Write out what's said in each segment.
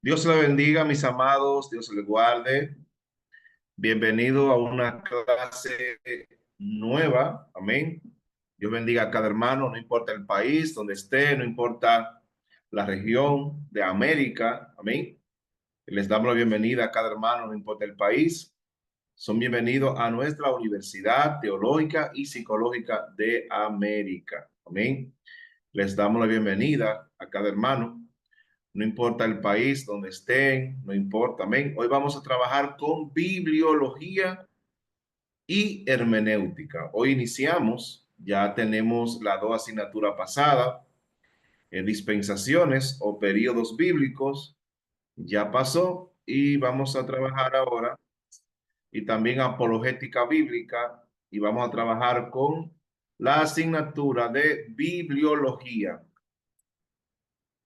Dios le bendiga, mis amados, Dios le guarde. Bienvenido a una clase nueva. Amén. Dios bendiga a cada hermano, no importa el país donde esté, no importa la región de América. Amén. Les damos la bienvenida a cada hermano, no importa el país. Son bienvenidos a nuestra Universidad Teológica y Psicológica de América. Amén. Les damos la bienvenida a cada hermano. No importa el país donde estén, no importa, amén. Hoy vamos a trabajar con bibliología y hermenéutica. Hoy iniciamos, ya tenemos las dos asignaturas pasadas, dispensaciones o periodos bíblicos, ya pasó y vamos a trabajar ahora y también apologética bíblica y vamos a trabajar con la asignatura de bibliología.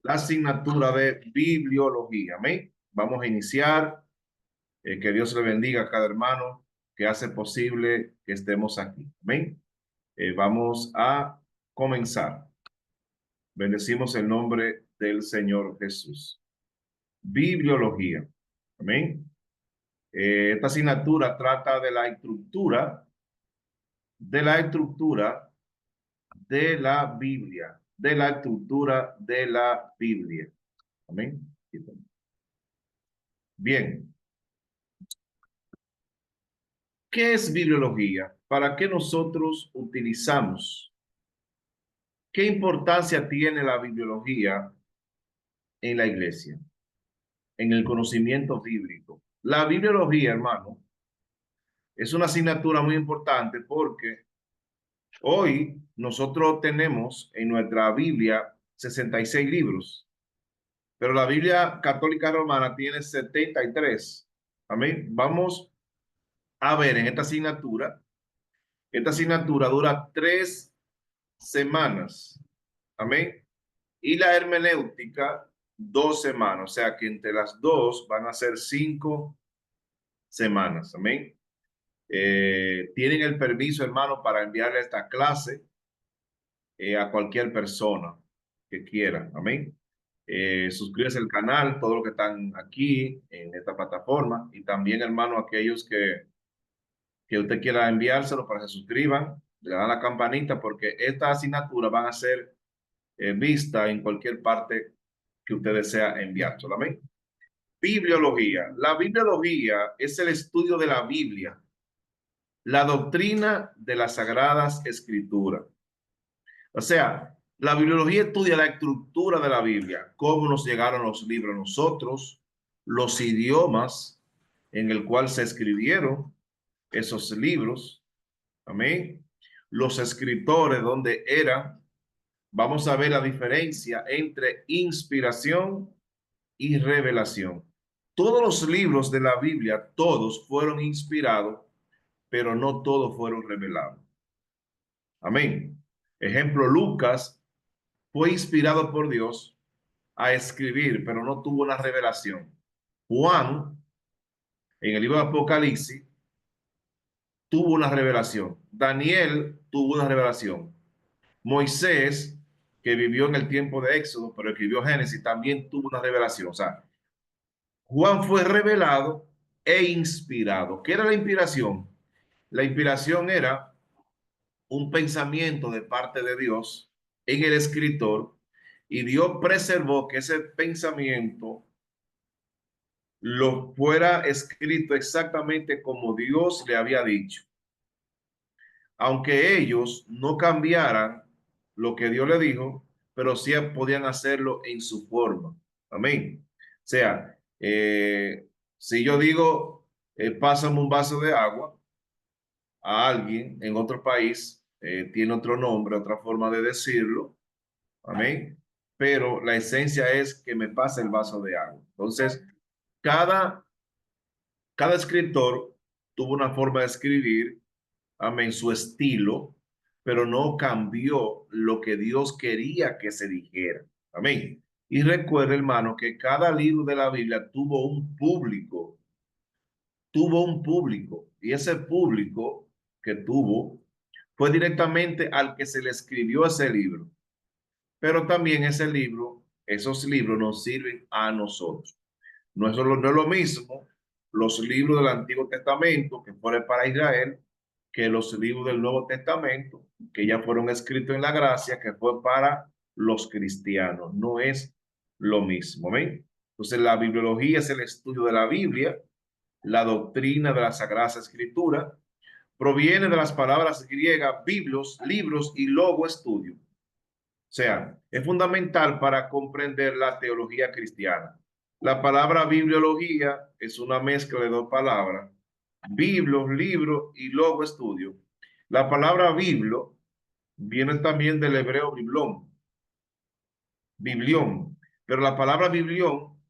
La asignatura de bibliología. Amén. Vamos a iniciar. Que Dios le bendiga a cada hermano que hace posible que estemos aquí. Amén. Vamos a comenzar. Bendecimos el nombre del Señor Jesús. Bibliología. Amén. Esta asignatura trata de la estructura de la Biblia, de la estructura de la Biblia. Amén. Bien. ¿Qué es bibliología? ¿Para qué nosotros utilizamos? ¿Qué importancia tiene la bibliología en la iglesia, en el conocimiento bíblico? La bibliología, hermano, es una asignatura muy importante porque hoy nosotros tenemos en nuestra Biblia 66 libros, pero la Biblia católica romana tiene 73. Amén. Vamos a ver en esta asignatura. Esta asignatura dura 3 semanas. Amén. Y la hermenéutica, 2 semanas. O sea que entre las dos van a ser 5 semanas. Amén. Tienen el permiso, hermano, para enviarle esta clase a cualquier persona que quiera. Amén. Suscríbase al canal, todos los que están aquí en esta plataforma. Y también, hermano, aquellos que usted quiera enviárselo para que se suscriban, le dan la campanita porque estas asignaturas van a ser vista en cualquier parte que usted desea enviar solamente. Bibliología. La bibliología es el estudio de la Biblia, la doctrina de las sagradas escrituras. O sea, la bibliología estudia la estructura de la Biblia, cómo nos llegaron los libros a nosotros, los idiomas en el cual se escribieron esos libros, amén, los escritores, dónde eran. Vamos a ver la diferencia entre inspiración y revelación. Todos los libros de la Biblia, todos fueron inspirados, pero no todos fueron revelados. Amén. Ejemplo, Lucas fue inspirado por Dios a escribir, pero no tuvo una revelación. Juan, en el libro de Apocalipsis, tuvo una revelación. Daniel tuvo una revelación. Moisés, que vivió en el tiempo de Éxodo, pero escribió Génesis, también tuvo una revelación. O sea, Juan fue revelado e inspirado. ¿Qué era la inspiración? La inspiración era un pensamiento de parte de Dios en el escritor y Dios preservó que ese pensamiento lo fuera escrito exactamente como Dios le había dicho. Aunque ellos no cambiaran lo que Dios le dijo, pero sí podían hacerlo en su forma. Amén. O sea, si yo digo, pásame un vaso de agua a alguien en otro país, tiene otro nombre, otra forma de decirlo. Amén. Pero la esencia es que me pase el vaso de agua. Entonces, cada, cada escritor tuvo una forma de escribir, amén, su estilo, pero no cambió lo que Dios quería que se dijera. Amén. Y recuerda, hermano, que cada libro de la Biblia tuvo un público, y ese público que tuvo fue directamente al que se le escribió ese libro, pero también ese libro, esos libros nos sirven a nosotros. No es lo mismo los libros del Antiguo Testamento que fueron para Israel que los libros del Nuevo Testamento que ya fueron escritos en la gracia que fue para los cristianos. No es lo mismo. ¿Ven? Entonces la bibliología es el estudio de la Biblia, la doctrina de la Sagrada Escritura. Proviene de las palabras griegas biblos, libros y logo estudio. O sea, es fundamental para comprender la teología cristiana. La palabra bibliología es una mezcla de dos palabras, biblos, libro y logo estudio. La palabra biblo viene también del hebreo biblón, biblión, pero la palabra biblión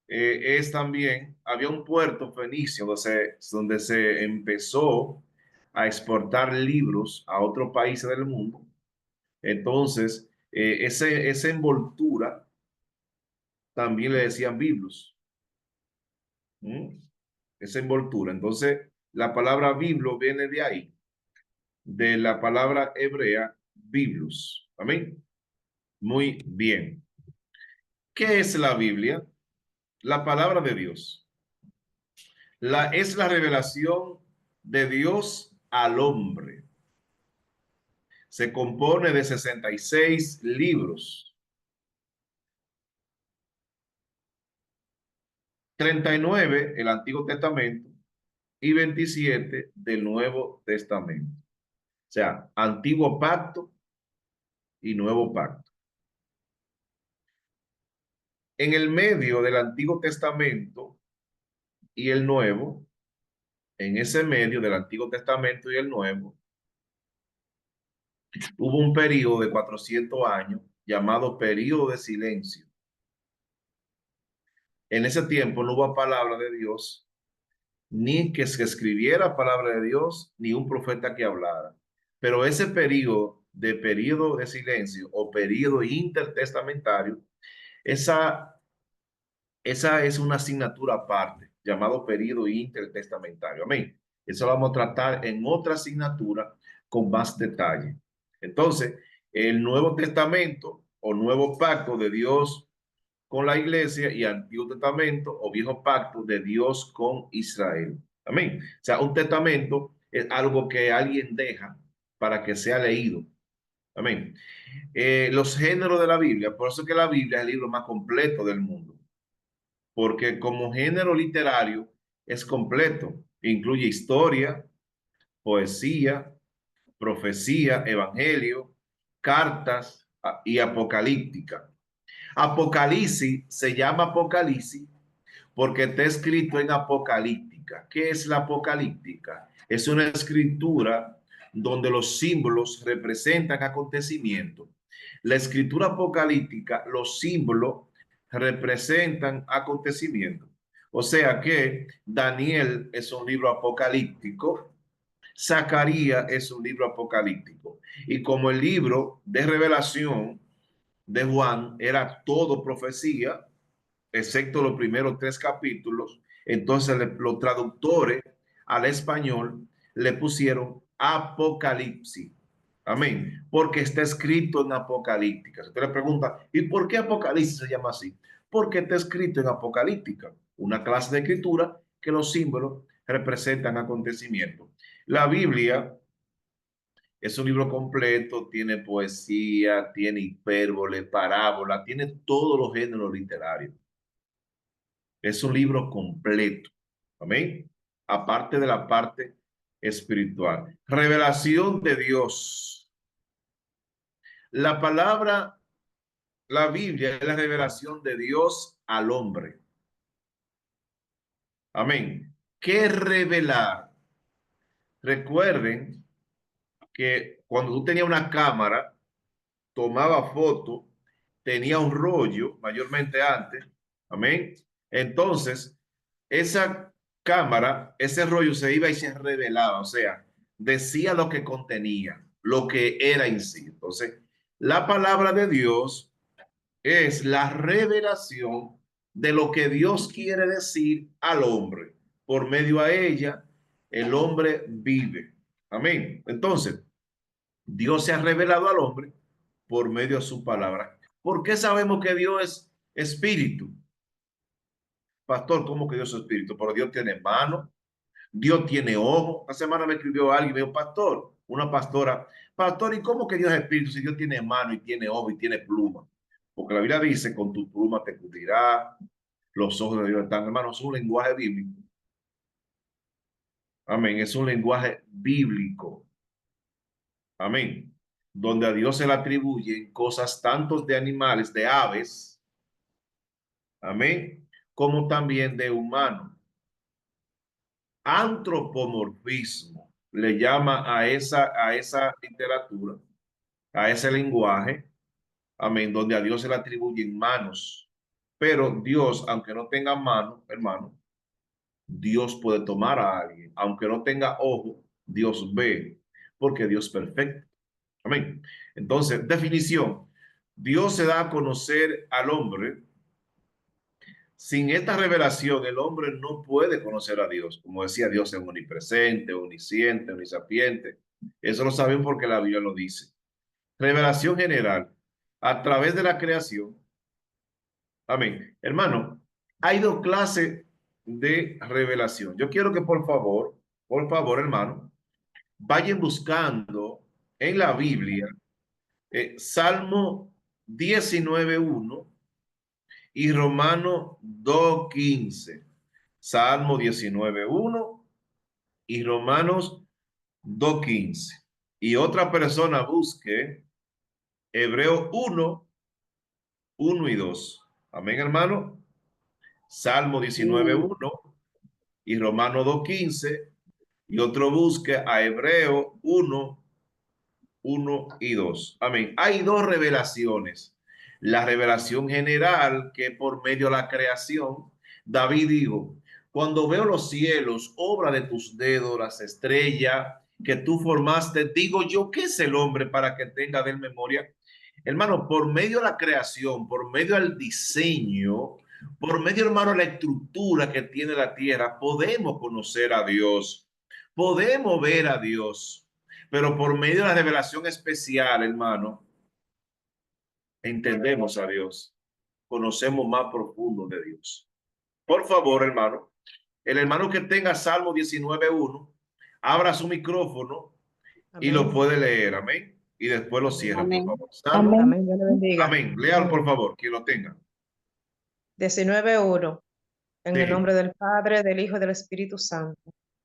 es también, había un puerto fenicio donde se empezó a exportar libros a otros países del mundo. Entonces, esa envoltura también le decían biblos. ¿Mm? Esa envoltura. Entonces, la palabra biblo viene de ahí, de la palabra hebrea biblos. Amén. Muy bien. ¿Qué es la Biblia? La palabra de Dios. Es la revelación de Dios al hombre. Se compone de 66 libros, 39 el Antiguo Testamento y 27 del Nuevo Testamento. O sea, Antiguo Pacto y Nuevo Pacto. En el medio del Antiguo Testamento y el Nuevo, en ese medio del Antiguo Testamento y el Nuevo, hubo un periodo de 400 años llamado periodo de silencio. En ese tiempo no hubo palabra de Dios, ni que se escribiera palabra de Dios, ni un profeta que hablara. Pero ese periodo de silencio o periodo intertestamentario, esa, esa es una asignatura aparte, llamado periodo intertestamentario. Amén. Eso lo vamos a tratar en otra asignatura con más detalle. Entonces, el Nuevo Testamento o Nuevo Pacto de Dios con la iglesia y Antiguo Testamento o Viejo Pacto de Dios con Israel. Amén. O sea, un testamento es algo que alguien deja para que sea leído. Amén. Los géneros de la Biblia, por eso es que la Biblia es el libro más completo del mundo, porque como género literario es completo, incluye historia, poesía, profecía, evangelio, cartas y apocalíptica. Apocalipsis se llama Apocalipsis porque está escrito en apocalíptica. ¿Qué es la apocalíptica? Es una escritura donde los símbolos representan acontecimientos. La escritura apocalíptica, los símbolos representan acontecimientos. O sea que Daniel es un libro apocalíptico, Zacarías es un libro apocalíptico. Y como el libro de revelación de Juan era todo profecía, excepto los primeros 3 capítulos, entonces los traductores al español le pusieron Apocalipsis. Amén. Porque está escrito en Apocalíptica. Usted le pregunta, ¿y por qué Apocalipsis se llama así? Porque está escrito en Apocalíptica, una clase de escritura que los símbolos representan acontecimientos. La Biblia es un libro completo, tiene poesía, tiene hipérbole, parábola, tiene todos los géneros literarios. Es un libro completo. Amén. Aparte de la parte espiritual. Revelación de Dios. La palabra, la Biblia es la revelación de Dios al hombre. Amén. ¿Qué revelar? Recuerden que cuando tú tenías una cámara, tomaba foto, tenía un rollo, mayormente antes, amén. Entonces, esa cámara, ese rollo se iba y se revelaba, o sea, decía lo que contenía, lo que era en sí. Entonces, la palabra de Dios es la revelación de lo que Dios quiere decir al hombre. Por medio a ella, el hombre vive. Amén. Entonces, Dios se ha revelado al hombre por medio de su palabra. ¿Por qué sabemos que Dios es espíritu? Pastor, ¿cómo que Dios es espíritu? Pero Dios tiene mano, Dios tiene ojo. La semana me escribió alguien y me dijo, pastor, una pastora, pastor, ¿y cómo que Dios es espíritu si Dios tiene mano y tiene ojo y tiene pluma? Porque la Biblia dice, con tu pluma te cubrirá, los ojos de Dios están, hermano, es un lenguaje bíblico. Amén, es un lenguaje bíblico. Amén. Donde a Dios se le atribuyen cosas tantos de animales, de aves, amén, como también de humanos. Antropomorfismo le llama a esa literatura, a ese lenguaje, amén, donde a Dios se le atribuyen manos. Pero Dios, aunque no tenga mano, hermano, Dios puede tomar a alguien. Aunque no tenga ojo, Dios ve, porque Dios es perfecto. Amén. Entonces, definición. Dios se da a conocer al hombre. Sin esta revelación, el hombre no puede conocer a Dios. Como decía, Dios es omnipresente, omnisciente, omnisapiente. Eso lo saben porque la Biblia lo dice. Revelación general. A través de la creación. Amén. Hermano, hay dos clases de revelación. Yo quiero que por favor, hermano, vayan buscando en la Biblia Salmo 19:1 y Romano 2:15. Salmo 19:1 y Romanos 2:15. Y otra persona busque Hebreo 1:1 y 2. Amén, hermano. Salmo Sí. 19:1 y Romano 2:15. Y otro busque a Hebreo 1:1 y 2. Amén. Hay dos revelaciones. La revelación general que por medio de la creación, David dijo, cuando veo los cielos, obra de tus dedos, las estrellas que tú formaste, digo yo, ¿qué es el hombre para que tenga de él memoria? Hermano, por medio de la creación, por medio del diseño, por medio, hermano, de la estructura que tiene la tierra, podemos conocer a Dios, podemos ver a Dios. Pero por medio de la revelación especial, hermano, entendemos a Dios, conocemos más profundo de Dios. Por favor, hermano, el hermano que tenga Salmo 19:1, abra su micrófono y lo Amén. puede leer, amén. Y después lo Amén. cierra, por Amén. favor. Salmo, Amén. Amén. Dios le bendiga. amén. Léalo, por favor, quien lo tenga. 19:1. En el Sí, nombre del Padre, del Hijo y del Espíritu Santo.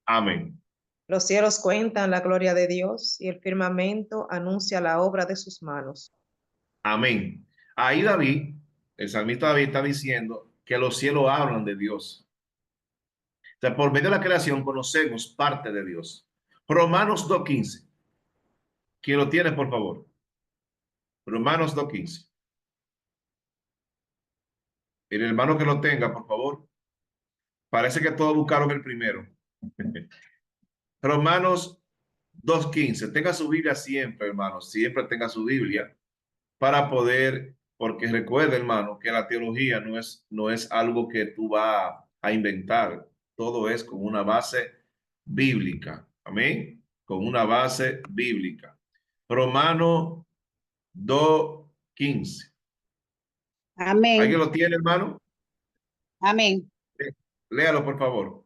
amén, Los cielos cuentan la gloria de Dios y el firmamento anuncia la obra de sus manos. amén. Ahí David, el salmista David está diciendo que los cielos hablan de Dios. O sea, por medio de la creación conocemos parte de Dios. Romanos 2:15. ¿Quién lo tiene, por favor? Romanos 2:15. El hermano que lo tenga, por favor. Parece que todos buscaron el primero. Romanos 2:15. Tenga su Biblia siempre, hermano. Siempre tenga su Biblia para poder, porque recuerda, hermano, que la teología no es algo que tú vas a inventar. Todo es con una base bíblica. Amén. Con una base bíblica. Romano 2:15. ¿Alguien Amén. lo tiene, hermano? Amén. Léalo, por favor.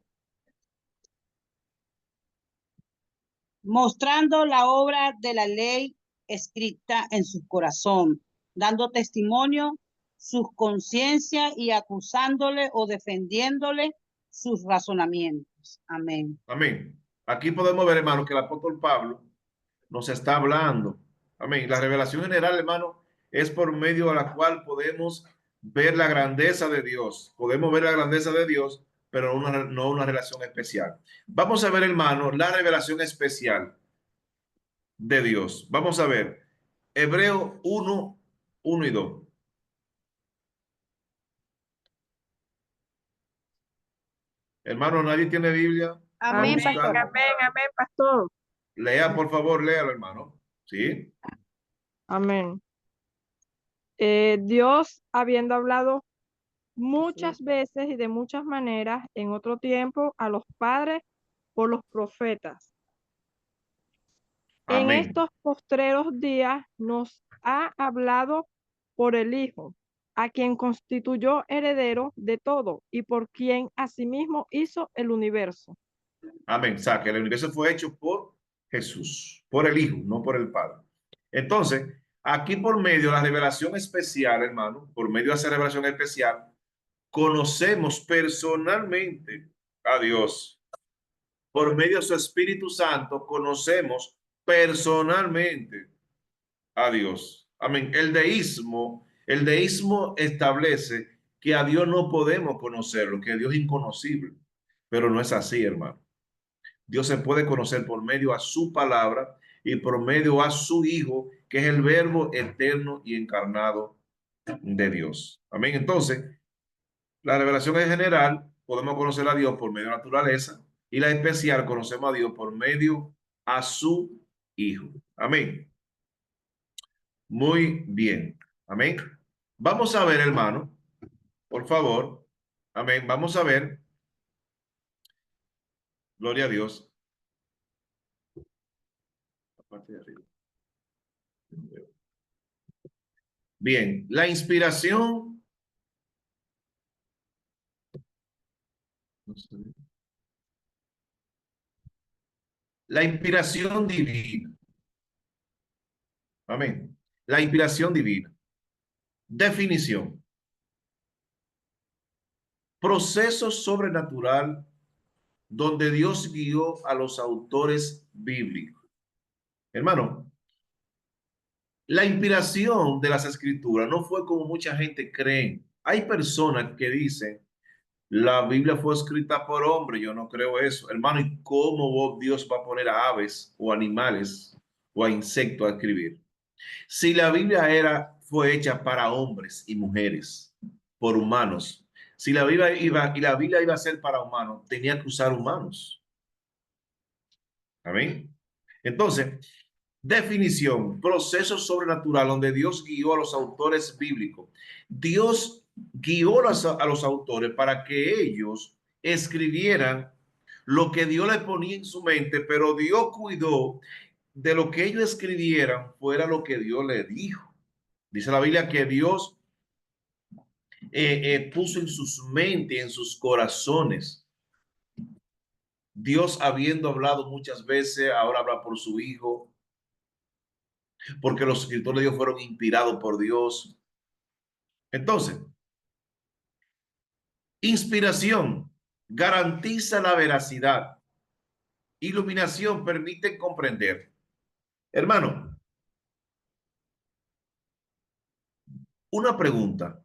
Mostrando la obra de la ley escrita en su corazón, dando testimonio sus conciencias y acusándole o defendiéndole sus razonamientos. Amén. Amén. Aquí podemos ver, hermano, que el apóstol Pablo nos está hablando. Amén. La revelación general, hermano, es por medio de la cual podemos ver la grandeza de Dios. Podemos ver la grandeza de Dios, pero no una relación especial. Vamos a ver, hermano, la revelación especial de Dios. Vamos a ver. Hebreo 1:1 y 2. Hermano, nadie tiene Biblia. Va a Amén, Amén. pastor. buscar. Amén, amén, pastor. Lea, por favor, léalo, hermano. ¿Sí? Amén. Dios, habiendo hablado muchas veces y de muchas maneras en otro tiempo a los padres por los profetas, en Amén. estos postreros días nos ha hablado por el Hijo, a quien constituyó heredero de todo y por quien asimismo hizo el universo. Amén. O sea, que el universo fue hecho por Jesús, por el Hijo, no por el Padre. Entonces, aquí por medio de la revelación especial, hermano, por medio de esa revelación especial, conocemos personalmente a Dios. Por medio de su Espíritu Santo, conocemos personalmente a Dios. Amén. El deísmo establece que a Dios no podemos conocerlo, que Dios es inconocible, pero no es así, hermano. Dios se puede conocer por medio a su palabra y por medio a su Hijo, que es el Verbo eterno y encarnado de Dios. Amén. Entonces, la revelación en general, podemos conocer a Dios por medio de la naturaleza y la especial conocemos a Dios por medio a su Hijo. Amén. Muy bien. Amén. Vamos a ver, hermano, por favor. Amén. Vamos a ver. Gloria a Dios. La parte de arriba. Bien, la inspiración. La inspiración divina. Amén. La inspiración divina. Definición. Proceso sobrenatural donde Dios guió a los autores bíblicos. Hermano, la inspiración de las escrituras no fue como mucha gente cree. Hay personas que dicen, la Biblia fue escrita por hombre, yo no creo eso. Hermano, ¿y cómo Dios va a poner a aves o animales o a insectos a escribir? Si la Biblia fue hecha para hombres y mujeres, por humanos, si la Biblia iba a ser para humanos, tenía que usar humanos. Amén. Entonces, definición, proceso sobrenatural donde Dios guió a los autores bíblicos. Dios guió a los autores para que ellos escribieran lo que Dios les ponía en su mente, pero Dios cuidó de lo que ellos escribieran fuera lo que Dios les dijo. Dice la Biblia que Dios puso en sus mentes, en sus corazones. Dios, habiendo hablado muchas veces, ahora habla por su Hijo, porque los escritores de Dios fueron inspirados por Dios. Entonces, inspiración garantiza la veracidad. Iluminación permite comprender. Hermano, una pregunta.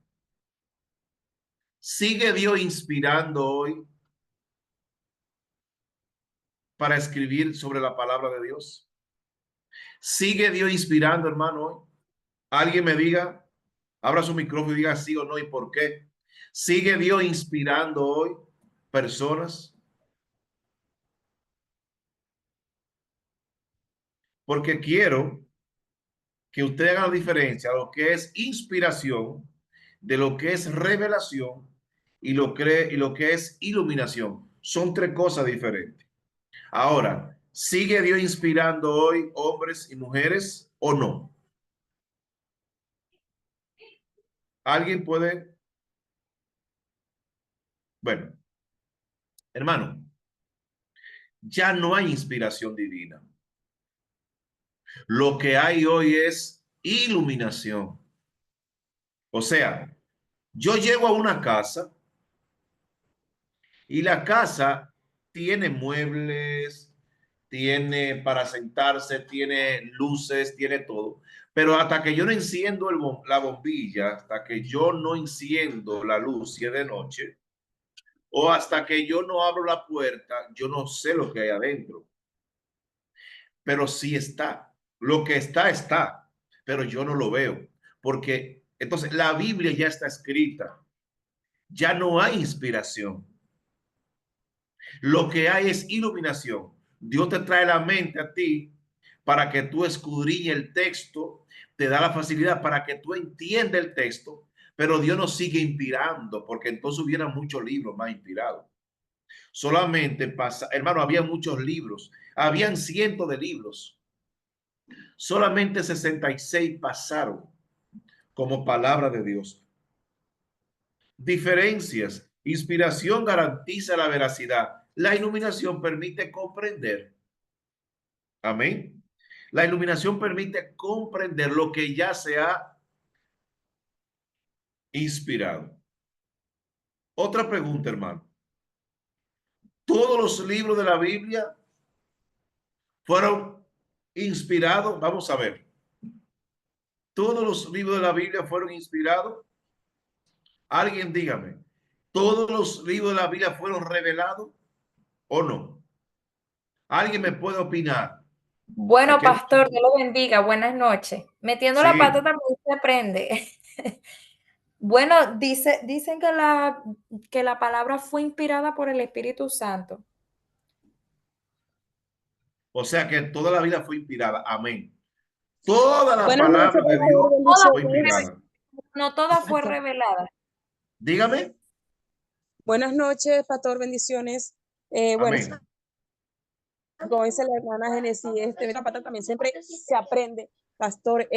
¿Sigue Dios inspirando hoy para escribir sobre la palabra de Dios? ¿Sigue Dios inspirando, hermano, hoy? Alguien me diga, abra su micrófono y diga sí o no y por qué. ¿Sigue Dios inspirando hoy personas? Porque quiero que usted haga la diferencia de lo que es inspiración, de lo que es revelación y lo que es iluminación. Son tres cosas diferentes. Ahora, ¿sigue Dios inspirando hoy hombres y mujeres o no? ¿Alguien puede? Bueno, hermano, ya no hay inspiración divina. Lo que hay hoy es iluminación. O sea, yo llego a una casa y la casa tiene muebles, tiene para sentarse, tiene luces, tiene todo. Pero hasta que yo no enciendo la bombilla, hasta que yo no enciendo la luz, si es de noche, o hasta que yo no abro la puerta, yo no sé lo que hay adentro. Pero sí está. Lo que está, está. Pero yo no lo veo. Porque entonces la Biblia ya está escrita. Ya no hay inspiración. Lo que hay es iluminación. Dios te trae la mente a ti para que tú escudriñes el texto, te da la facilidad para que tú entiendas el texto, pero Dios nos sigue inspirando, porque entonces hubieran muchos libros más inspirados. Solamente pasa, hermano, había muchos libros, habían cientos de libros. Solamente 66 pasaron como palabra de Dios. diferencias. Inspiración garantiza la veracidad. La iluminación permite comprender. Amén. La iluminación permite comprender lo que ya se ha inspirado. Otra pregunta, hermano. ¿Todos los libros de la Biblia fueron inspirados? Vamos a ver. ¿Todos los libros de la Biblia fueron inspirados? Alguien dígame. ¿Todos los libros de la Biblia fueron revelados o no? ¿Alguien me puede opinar? Bueno, Aquí hay- pastor, Dios lo bendiga. Buenas noches. Metiendo la pata Sí, también se aprende. Bueno, dicen que la palabra fue inspirada por el Espíritu Santo. o sea que toda la Biblia fue inspirada. Amén. Toda la Buenas noches, palabra de pastor, Dios Toda fue bendiciones. inspirada. No toda fue revelada. Dígame. Buenas noches, pastor, bendiciones. Bueno, Amén. como dice la hermana Genesis, la pata también siempre se aprende, pastor.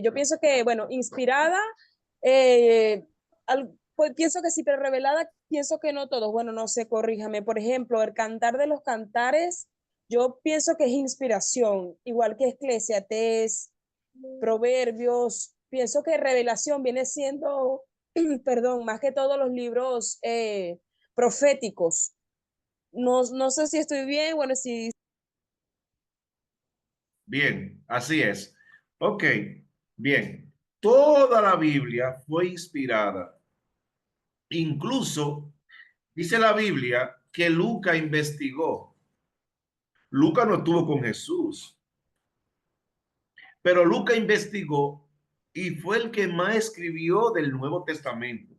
Yo pienso que, bueno, inspirada, pues pienso que sí, pero revelada, pienso que no todos. Bueno, no sé, corríjame. Por ejemplo, el Cantar de los Cantares, yo pienso que es inspiración, igual que Eclesiastés, Proverbios. Pienso que revelación viene siendo, perdón, más que todos los libros proféticos. No sé si estoy bien, bueno, si... Bien, así es. Ok, bien. Toda la Biblia fue inspirada. Incluso dice la Biblia que Lucas investigó. Lucas no estuvo con Jesús, pero Lucas investigó y fue el que más escribió del Nuevo Testamento.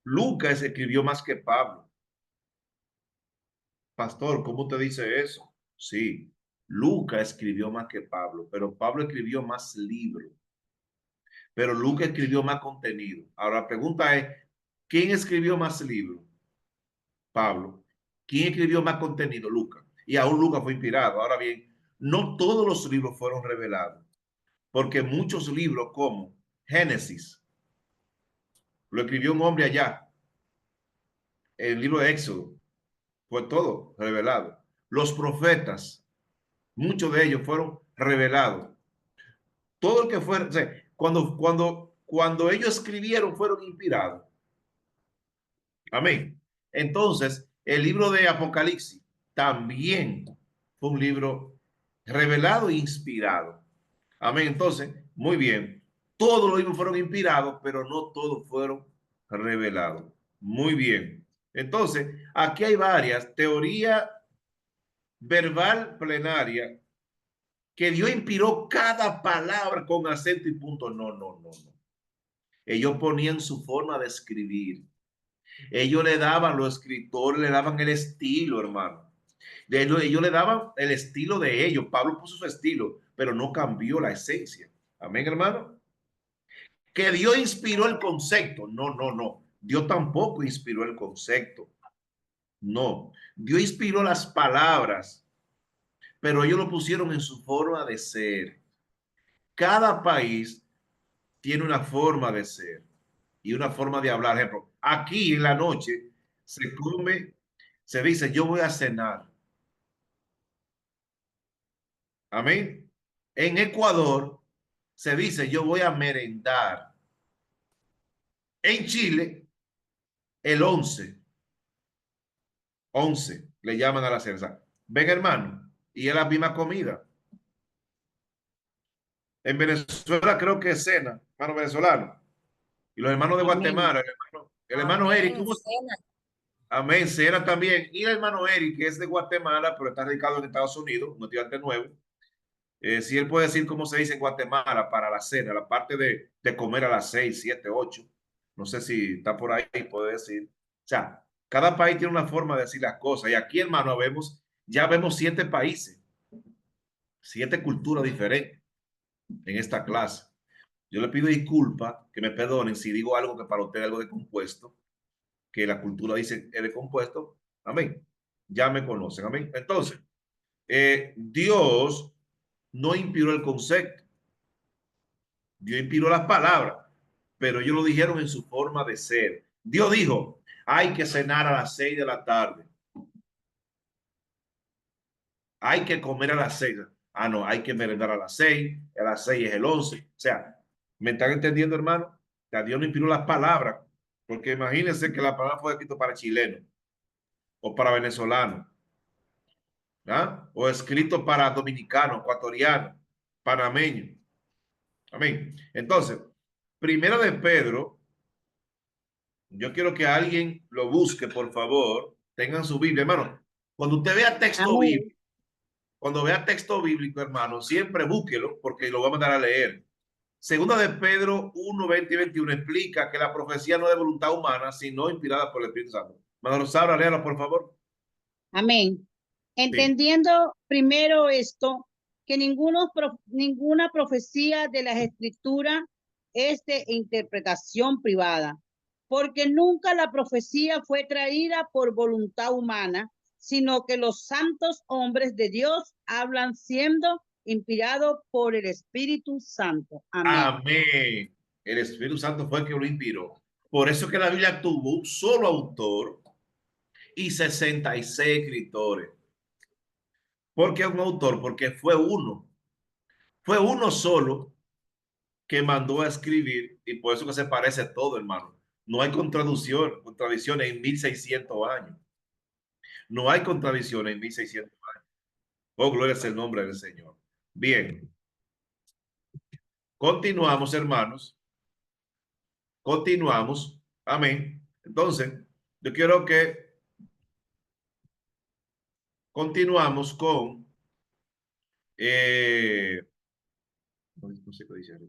Lucas escribió más que Pablo. Pastor, ¿cómo te dice eso? Sí, Lucas escribió más que Pablo, pero Pablo escribió más libros. Pero Lucas escribió más contenido. Ahora la pregunta es, ¿quién escribió más libros? Pablo. ¿Quién escribió más contenido? Lucas. Y aún Lucas fue inspirado. Ahora bien, no todos los libros fueron revelados, porque muchos libros como Génesis, lo escribió un hombre allá, el libro de Éxodo, fue todo revelado. Los profetas, muchos de ellos fueron revelados. Todo el que fue, o sea, cuando ellos escribieron fueron inspirados. Amén. Entonces, el libro de Apocalipsis también fue un libro revelado e inspirado. Amén. Entonces, muy bien. Todos los libros fueron inspirados, pero no todos fueron revelados. Muy bien. Entonces, aquí hay varias teorías verbal plenaria que Dios inspiró cada palabra con acento y punto. No, no, no, no. Ellos ponían su forma de escribir. Ellos le daban, los escritores le daban el estilo, hermano. Ellos le daban el estilo de ellos. Pablo puso su estilo, pero no cambió la esencia. Amén, hermano. Que Dios inspiró el concepto. No, no, no. Dios tampoco inspiró el concepto. No. Dios inspiró las palabras, pero ellos lo pusieron en su forma de ser. Cada país tiene una forma de ser y una forma de hablar. Ejemplo, aquí en la noche se come, se dice, yo voy a cenar. Amén. En Ecuador se dice, yo voy a merendar. En Chile, el 11 le llaman a la cena. Ven, hermano, y es la misma comida. En Venezuela creo que es cena, hermano venezolano. Y los hermanos de Amén. Guatemala, el hermano Eric, Amén. ¿cómo? Cena. Amén, cena también. Y el hermano Eric, que es de Guatemala, pero está radicado en Estados Unidos, un estudiante nuevo. Si él puede decir cómo se dice en Guatemala para la cena, la parte de comer a las 6, 7, 8. No sé si está por ahí, puede decir. O sea, cada país tiene una forma de decir las cosas. Y aquí, hermano, ya vemos 7 países, 7 culturas diferentes en esta clase. Yo le pido disculpas, que me perdonen si digo algo que para usted es algo de compuesto, que la cultura dice es de compuesto. Amén. Ya me conocen. Amén. Entonces, Dios no inspiró el concepto. Dios inspiró las palabras, pero ellos lo dijeron en su forma de ser. Dios dijo, hay que cenar a las 6 de la tarde. Hay que comer a las 6. Ah, no, hay que merendar a las 6. A las 6 es el 11. O sea, ¿me están entendiendo, hermano? Que Dios no inspiró las palabras. Porque imagínense que la palabra fue escrita para chileno o para venezolano, ¿ah? O escrito para dominicano, ecuatoriano, panameño. Amén. Entonces, primero de Pedro, yo quiero que alguien lo busque, por favor. Tengan su Biblia, hermano. Cuando usted vea texto Amén. bíblico, cuando vea texto bíblico, hermano, siempre búsquelo porque lo va a mandar a leer. Segunda de Pedro 1, 20 y 21 explica que la profecía no es de voluntad humana, sino inspirada por el Espíritu Santo. Hermano Rosaura, léala, por favor. Amén. Sí. Entendiendo primero esto, que ninguna profecía de las escrituras es de interpretación privada, porque nunca la profecía fue traída por voluntad humana, sino que los santos hombres de Dios hablan siendo inspirados por el Espíritu Santo. Amén. Amén. El Espíritu Santo fue el que lo inspiró. Por eso que la Biblia tuvo un solo autor y 66 escritores. ¿Por qué un autor? Porque fue uno. Fue uno solo que mandó a escribir y por eso que se parece todo, hermano. No hay contradicciones en 1600 años. No hay contradicciones en 1600 años. Oh, gloria es el nombre del Señor. Bien, continuamos, hermanos. Continuamos. Amén. Entonces, yo quiero que continuamos con... no sé qué dice.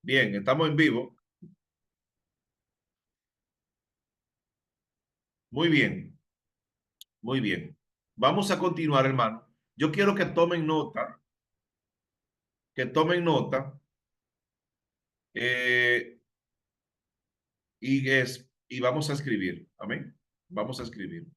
Bien, estamos en vivo. Muy bien, muy bien. Vamos a continuar, hermano. Yo quiero que tomen nota eh, y vamos a escribir. Amén. Vamos a escribir.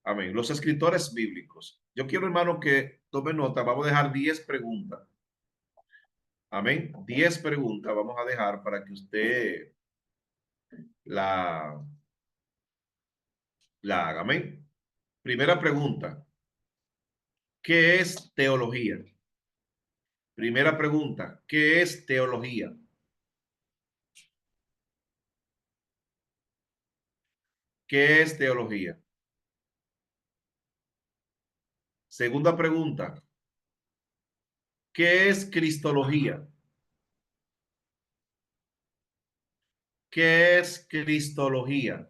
Amén. Los escritores bíblicos. Yo quiero, hermano, que tomen nota. Vamos a dejar 10 preguntas. Amén. 10 preguntas vamos a dejar para que usted la, la haga. Amén. Primera pregunta. ¿Qué es teología? Primera pregunta. ¿Qué es teología? ¿Qué es teología? Segunda pregunta. ¿Qué es cristología? ¿Qué es cristología?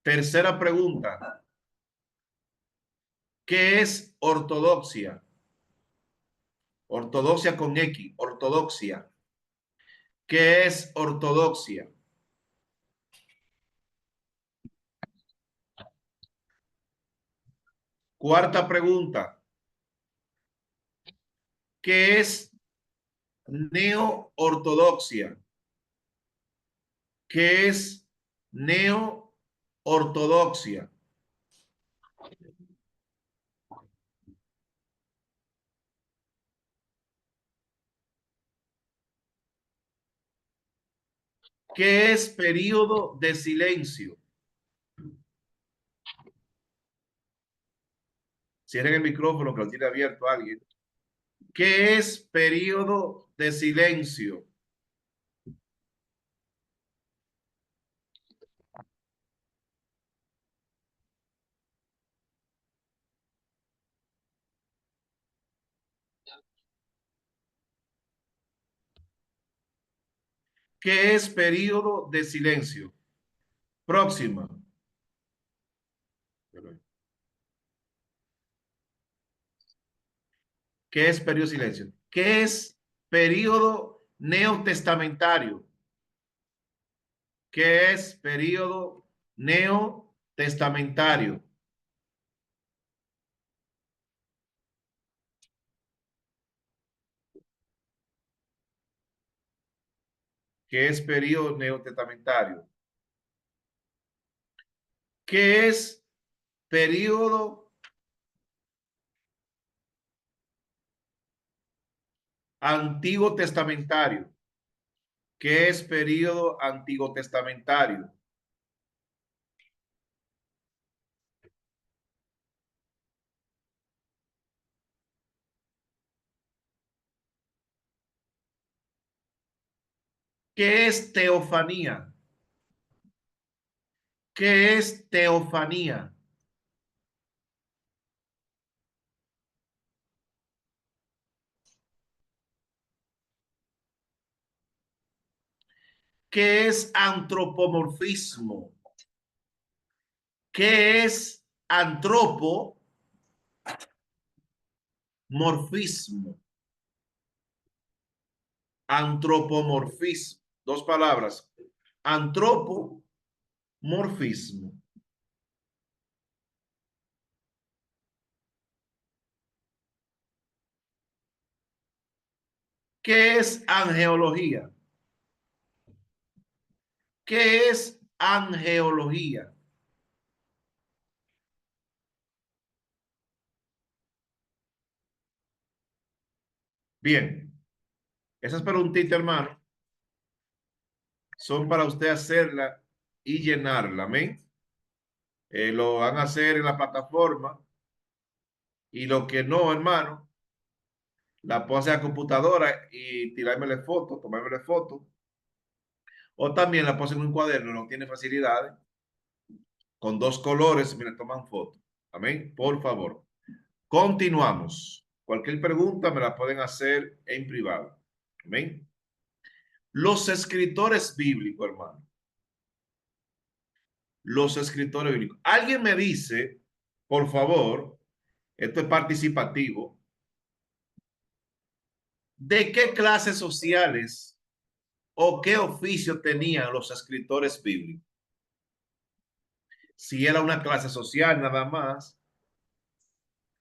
Tercera pregunta. ¿Qué es ortodoxia? Ortodoxia con X, ortodoxia. ¿Qué es ortodoxia? Cuarta pregunta. ¿Qué es neo-ortodoxia? ¿Qué es neo-ortodoxia? ¿Qué es período de silencio? Cierren el micrófono que lo tiene abierto alguien. ¿Qué es período de silencio? ¿Qué es período de silencio? Próxima. ¿Qué es periodo de silencio? ¿Qué es período neotestamentario? ¿Qué es período neotestamentario? ¿Qué es período neotestamentario? ¿Qué es período antiguo testamentario? ¿Qué es período antiguo testamentario? ¿Qué es teofanía? ¿Qué es teofanía? ¿Qué es antropomorfismo? ¿Qué es antropomorfismo? Antropomorfismo. Dos palabras. Antropomorfismo. ¿Qué es angeología? ¿Qué es angeología? Bien, esas preguntitas, hermano, son para usted hacerla y llenarla. Amén. Lo van a hacer en la plataforma y lo que no, hermano, la puedo hacer a computadora y tirármele foto, tomármele foto. O también la puedo hacer en un cuaderno, no tiene facilidades. Con dos colores, mire, toman foto. Amén. Por favor. Continuamos. Cualquier pregunta me la pueden hacer en privado. Amén. Los escritores bíblicos, hermano. Los escritores bíblicos. Alguien me dice, por favor, esto es participativo, ¿de qué clases sociales o qué oficio tenían los escritores bíblicos? Si era una clase social nada más,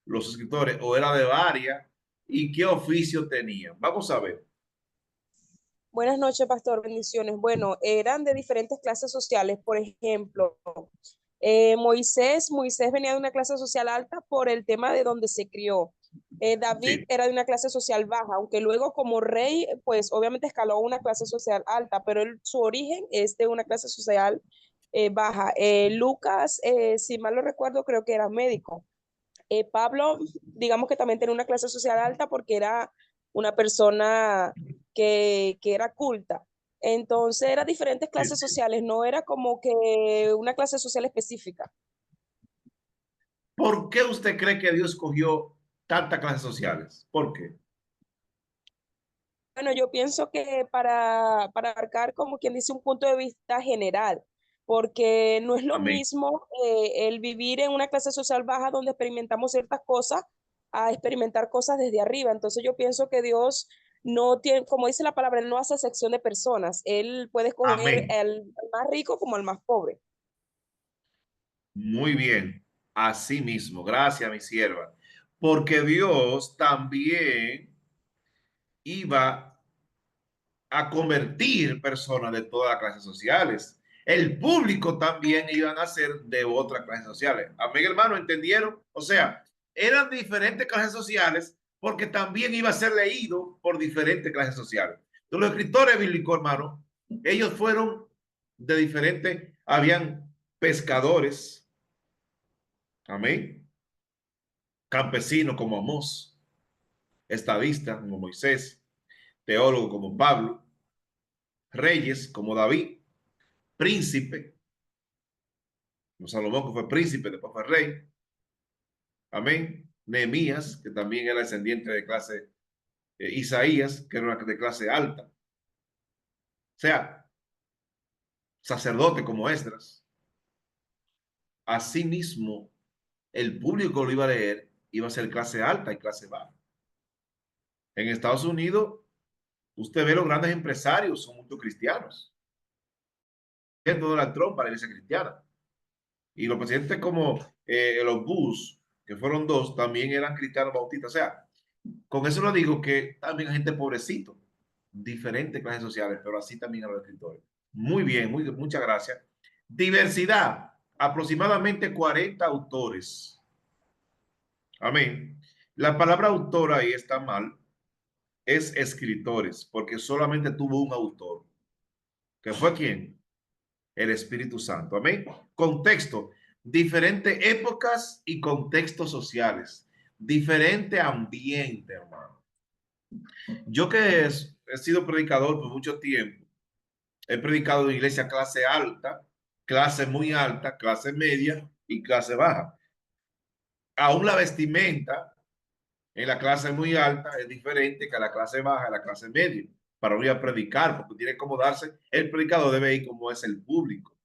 los escritores, o era de varias, y qué oficio tenían. Vamos a ver. Buenas noches, pastor. Bendiciones. Bueno, eran de diferentes clases sociales. Por ejemplo, Moisés venía de una clase social alta por el tema de donde se crió. David Sí, era de una clase social baja, aunque luego como rey, pues obviamente escaló a una clase social alta, pero su origen es de una clase social baja. Lucas, si mal lo recuerdo, creo que era médico. Pablo, digamos que también tenía una clase social alta porque era una persona que era culta. Entonces, eran diferentes sí, clases sí. sociales, no era como que una clase social específica. ¿Por qué usted cree que Dios escogió tantas clases sociales? ¿Por qué? Bueno, yo pienso que para abarcar, como quien dice, un punto de vista general, porque no es lo Amén. mismo el vivir en una clase social baja donde experimentamos ciertas cosas a experimentar cosas desde arriba. Entonces yo pienso que Dios no tiene, como dice la palabra, Él no hace sección de personas. Él puede escoger Amén. el más rico como el más pobre. Muy bien. Así mismo. Gracias, mi sierva. Porque Dios también iba a convertir personas de todas las clases sociales. El público también iban a ser de otras clases sociales. Amén, hermano, ¿entendieron? O sea, eran diferentes clases sociales porque también iba a ser leído por diferentes clases sociales. Entonces, los escritores bíblicos, hermano, ellos fueron de diferentes, habían pescadores, amén, campesinos como Amós, estadistas como Moisés, teólogos como Pablo, reyes como David, príncipe, como Salomón que fue príncipe, después fue rey, amén. Nehemías, que también era descendiente de clase, Isaías, que era de clase alta, o sea, sacerdote como Esdras. Asimismo, el público lo iba a leer, iba a ser clase alta y clase baja. En Estados Unidos, usted ve los grandes empresarios, son muchos cristianos. Donald Trump para la iglesia cristiana. Y los presidentes como los Bush, que fueron dos, también eran cristianos bautistas. O sea, con eso lo digo que también hay gente pobrecito, diferentes clases sociales, pero así también a los escritores. Muy bien, muchas gracias. Diversidad. aproximadamente 40 autores. Amén. La palabra autor ahí está mal. Es escritores, porque solamente tuvo un autor. ¿Que fue quién? El Espíritu Santo. Amén. Contexto. Diferentes épocas y contextos sociales. Diferente ambiente, hermano. Yo que he sido predicador por mucho tiempo, he predicado en iglesia clase alta, clase muy alta, clase media y clase baja. Aún la vestimenta en la clase muy alta es diferente que a la clase baja, a la clase media, para ir a predicar, porque tiene que acomodarse. El predicador debe ir como es el público.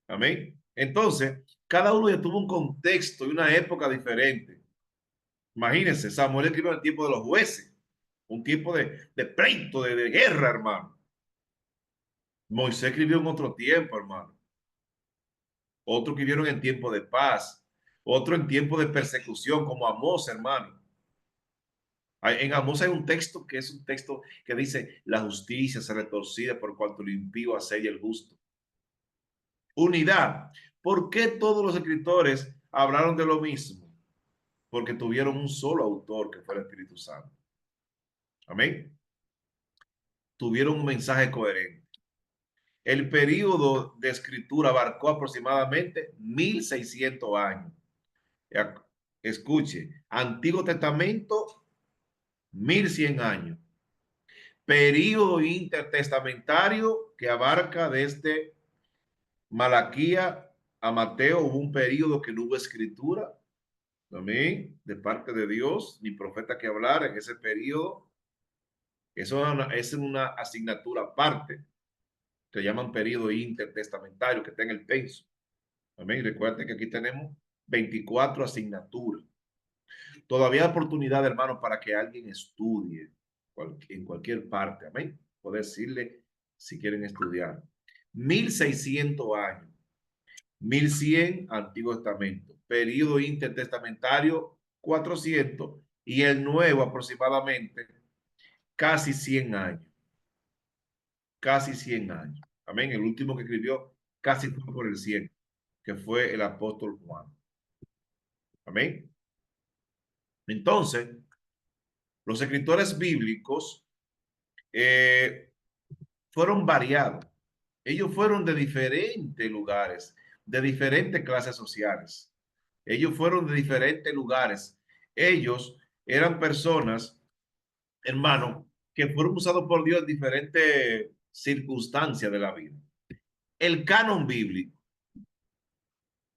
Amén. Entonces, cada uno ya tuvo un contexto y una época diferente. Imagínense, Samuel escribió en el tiempo de los jueces, un tiempo de pleito, de guerra, hermano. Moisés escribió en otro tiempo, hermano. Otros escribieron en tiempo de paz. Otro en tiempo de persecución, como Amós, hermano. En Amós hay un texto que es un texto que dice: la justicia se retorcida por cuanto lo impío hace el justo. Unidad. ¿Por qué todos los escritores hablaron de lo mismo? Porque tuvieron un solo autor, que fue el Espíritu Santo. Amén. Tuvieron un mensaje coherente. El periodo de escritura abarcó aproximadamente 1600 años. Escuche, Antiguo Testamento, 1100 años. Período intertestamentario que abarca desde Malaquía a Mateo. Hubo un periodo que no hubo escritura, amén, de parte de Dios, ni profeta que hablar en ese periodo. Eso es una asignatura aparte, que llaman periodo intertestamentario, que está en el penso. Amén. Recuerden que aquí tenemos 24 asignaturas. Todavía hay oportunidad, hermano, para que alguien estudie en cualquier parte. Amén. Puede decirle si quieren estudiar. 1600 años. 1100 Antiguo Testamento. Periodo intertestamentario 400. Y el Nuevo aproximadamente casi 100 años. Casi 100 años. Amén. El último que escribió casi fue por el 100, que fue el apóstol Juan. Amén. Entonces, los escritores bíblicos fueron variados. Ellos fueron de diferentes lugares, de diferentes clases sociales. Ellos fueron de diferentes lugares. Ellos eran personas, hermano, que fueron usados por Dios en diferentes circunstancias de la vida. El canon bíblico.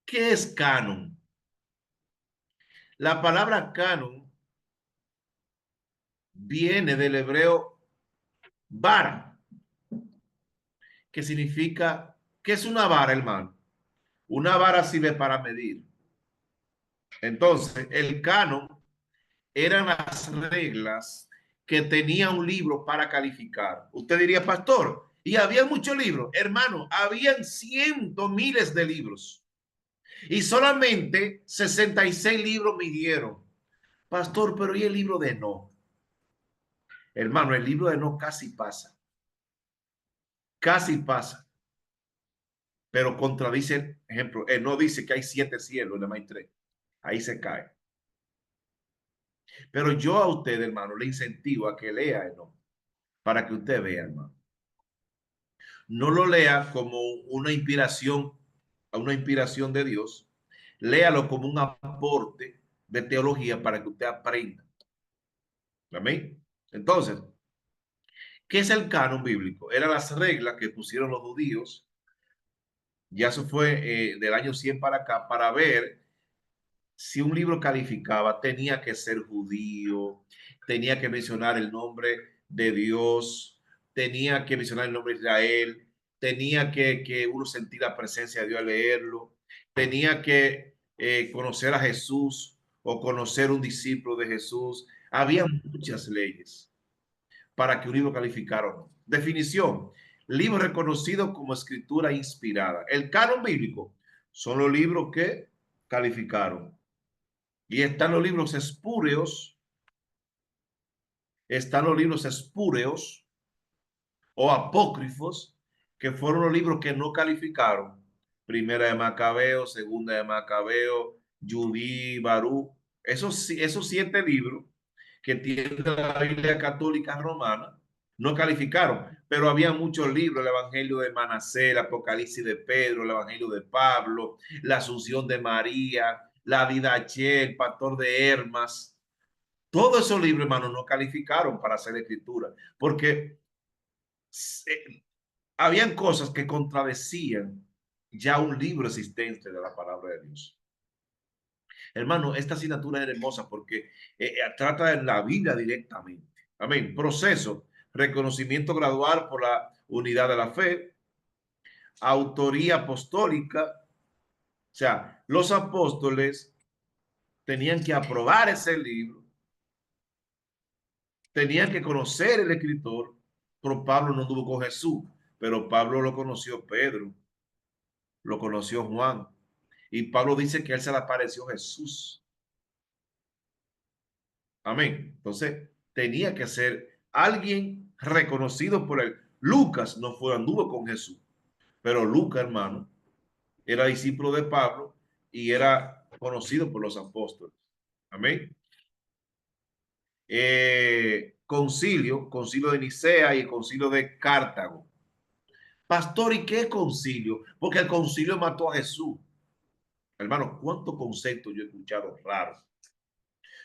¿Qué es canon? La palabra canon viene del hebreo vara, que significa, ¿qué es una vara, hermano? Una vara sirve para medir. Entonces, el canon eran las reglas que tenía un libro para calificar. Usted diría, pastor, y había muchos libros. Hermano, habían cientos, miles de libros. Y solamente 66 libros midieron. Pastor, pero ¿y el libro de Enoc? Hermano, el libro de Enoc casi pasa. Casi pasa. Pero contradice, ejemplo, no dice que hay 7 cielos, nada más hay 3. Ahí se cae. Pero yo a usted, hermano, le incentivo a que lea Enoc, para que usted vea, hermano. No lo lea como una inspiración de Dios. Léalo como un aporte de teología para que usted aprenda. Amén. Entonces, ¿qué es el canon bíblico? Eran las reglas que pusieron los judíos. Ya eso fue del año 100 para acá, para ver si un libro calificaba. Tenía que ser judío, tenía que mencionar el nombre de Dios, tenía que mencionar el nombre de Israel, tenía que uno sentir la presencia de Dios al leerlo, tenía que conocer a Jesús o conocer un discípulo de Jesús. Había muchas leyes para que un libro calificara o no. Definición: libro reconocido como escritura inspirada. El canon bíblico son los libros que calificaron. Y están los libros espúreos, o apócrifos, que fueron los libros que no calificaron, Primera de Macabeo, Segunda de Macabeo, Judí, Barú. Esos 7 libros que tiene la Biblia Católica Romana no calificaron, pero había muchos libros: el Evangelio de Manasés, el Apocalipsis de Pedro, el Evangelio de Pablo, la Asunción de María, la Didache, el Pastor de Hermas. Todos esos libros, hermanos, no calificaron para hacer escritura, porque habían cosas que contradecían ya un libro existente de la palabra de Dios. Hermano, esta asignatura es hermosa porque trata de la Biblia directamente. Amén. Proceso: reconocimiento gradual por la unidad de la fe, autoría apostólica. O sea, los apóstoles tenían que aprobar ese libro, tenían que conocer el escritor. Pero Pablo no anduvo con Jesús, pero Pablo lo conoció Pedro, lo conoció Juan, y Pablo dice que a él se le apareció Jesús. Amén. Entonces, tenía que ser alguien reconocido por él. Lucas no fue, anduvo con Jesús, pero Lucas, hermano, era discípulo de Pablo y era conocido por los apóstoles. Amén. Concilio de Nicea y el concilio de Cartago. Pastor, ¿y qué concilio? Porque el concilio mató a Jesús. Hermano, ¿cuántos conceptos yo he escuchado raros?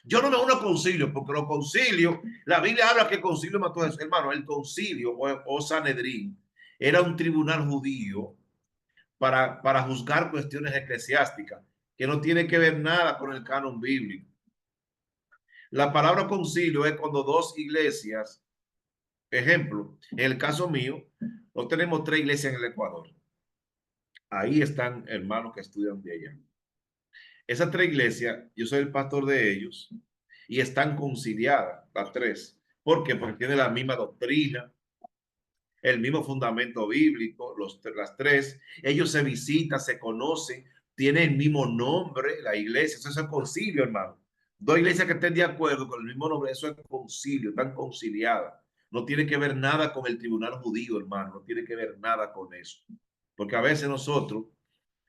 Yo no me uno a concilio, porque los concilios, la Biblia habla que el concilio mató a Jesús. Hermano, el concilio o Sanedrín era un tribunal judío para juzgar cuestiones eclesiásticas que no tiene que ver nada con el canon bíblico. La palabra concilio es cuando dos iglesias, ejemplo, en el caso mío, no tenemos 3 iglesias en el Ecuador. Ahí están hermanos que estudian de allá. Esas 3 iglesias, yo soy el pastor de ellos y están conciliadas las 3. ¿Por qué? Porque tienen la misma doctrina, el mismo fundamento bíblico, las 3. Ellos se visitan, se conocen, tienen el mismo nombre, la iglesia. Eso es el concilio, hermano. 2 iglesias que estén de acuerdo con el mismo nombre, eso es concilio, están conciliadas. No tiene que ver nada con el tribunal judío, hermano, no tiene que ver nada con eso. Porque a veces nosotros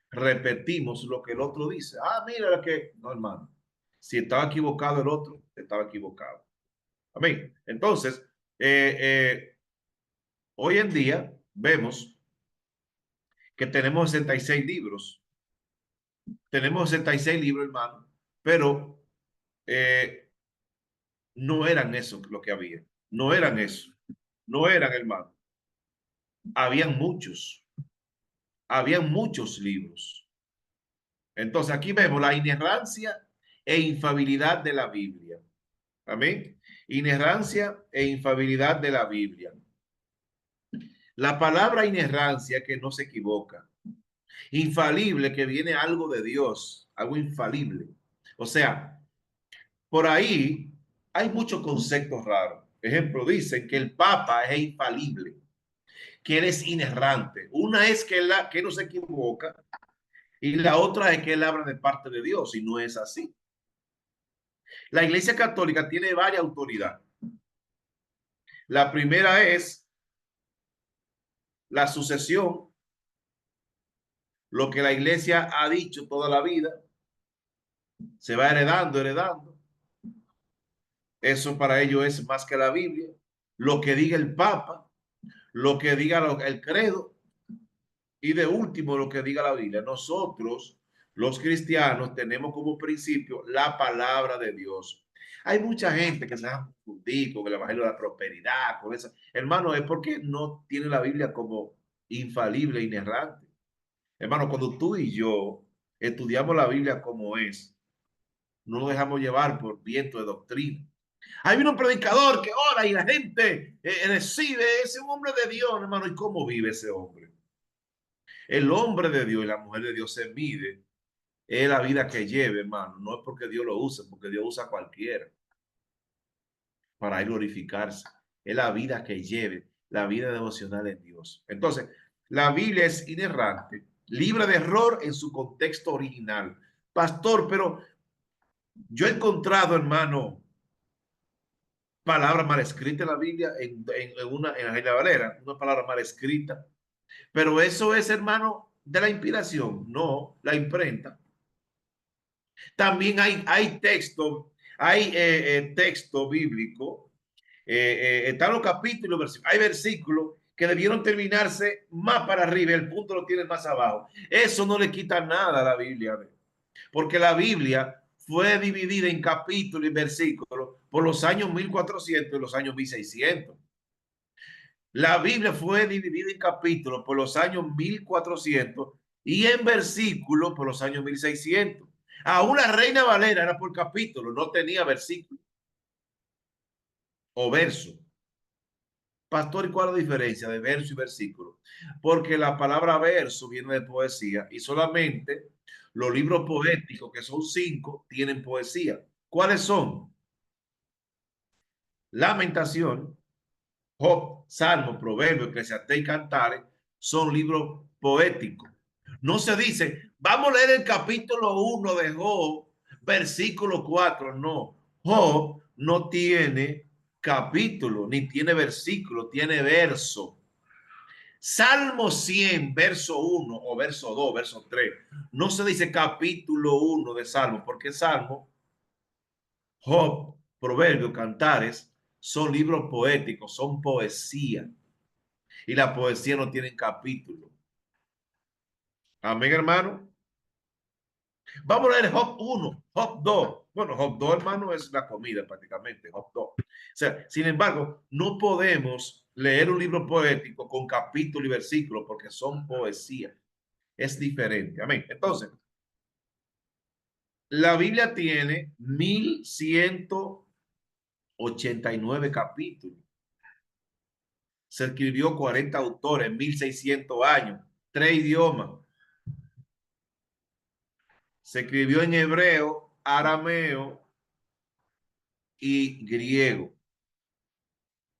repetimos lo que el otro dice. Mira lo que... No, hermano. Si estaba equivocado el otro, estaba equivocado. Amén. Entonces, hoy en día vemos que tenemos 66 libros. Tenemos 66 libros, hermano, pero no eran eso lo que había. No eran eso. No eran, hermano. Habían muchos. Habían muchos libros. Entonces aquí vemos la inerrancia e infalibilidad de la Biblia. Amén. Inerrancia e infalibilidad de la Biblia. La palabra inerrancia, que no se equivoca. Infalible, que viene algo de Dios, algo infalible. O sea, por ahí hay muchos conceptos raros. Ejemplo, dicen que el Papa es infalible, que él es inerrante. Una es que que no se equivoca y la otra es que él habla de parte de Dios, y no es así. La Iglesia Católica tiene varias autoridades. La primera es la sucesión, lo que la Iglesia ha dicho toda la vida, se va heredando. Eso para ellos es más que la Biblia. Lo que diga el Papa, lo que diga el credo, y de último lo que diga la Biblia. Nosotros, los cristianos, tenemos como principio la palabra de Dios. Hay mucha gente que se ha confundido con el evangelio de la prosperidad, con eso. Hermano, es porque no tiene la Biblia como infalible, inerrante. Hermano, cuando tú y yo estudiamos la Biblia como es, no nos dejamos llevar por viento de doctrina. Hay un predicador que ora y la gente recibe, ese hombre de Dios, hermano. ¿Y cómo vive ese hombre? El hombre de Dios y la mujer de Dios se mide es la vida que lleve, hermano. No es porque Dios lo use, porque Dios usa a cualquiera para glorificarse. Es la vida que lleve, la vida devocional en Dios. Entonces, la Biblia es inerrante, libre de error en su contexto original. Pastor, pero yo he encontrado, hermano, palabras mal escritas en la Biblia, en la Reina Valera, una palabra mal escrita. Pero eso es, hermano, de la inspiración? No, la imprenta. También hay texto, texto bíblico, están los capítulos, versículos. Hay versículos que debieron terminarse más para arriba, el punto lo tiene más abajo. Eso no le quita nada a la Biblia, porque la Biblia fue dividida en capítulos y versículos por los años 1400 y los años 1600. La Biblia fue dividida en capítulos por los años 1400 y en versículos por los años 1600. Aún la Reina Valera era por capítulo, no tenía versículo o verso. Pastor, ¿y cuál es la diferencia de verso y versículo? Porque la palabra verso viene de poesía y solamente los libros poéticos, que son 5, tienen poesía. ¿Cuáles son? Lamentación, Job, Salmo, Proverbio, Eclesiastés y Cantares son libros poéticos. No se dice, vamos a leer el capítulo 1 de Job, versículo 4. No, Job no tiene capítulo, ni tiene versículo, tiene verso. Salmo 100, verso 1 o verso 2, verso 3. No se dice capítulo 1 de Salmo, porque Salmo, Job, Proverbio, Cantares son libros poéticos, son poesía. Y la poesía no tiene capítulo. Amén, hermano. Vamos a leer Job 1, Job 2. Bueno, Job 2, hermano, es la comida prácticamente, Job 2. O sea, sin embargo, no podemos leer un libro poético con capítulo y versículo porque son poesía. Es diferente. Amén. Entonces, la Biblia tiene 1189 capítulos. Se escribió 40 autores, 1600 años, 3 idiomas. Se escribió en hebreo, arameo y griego.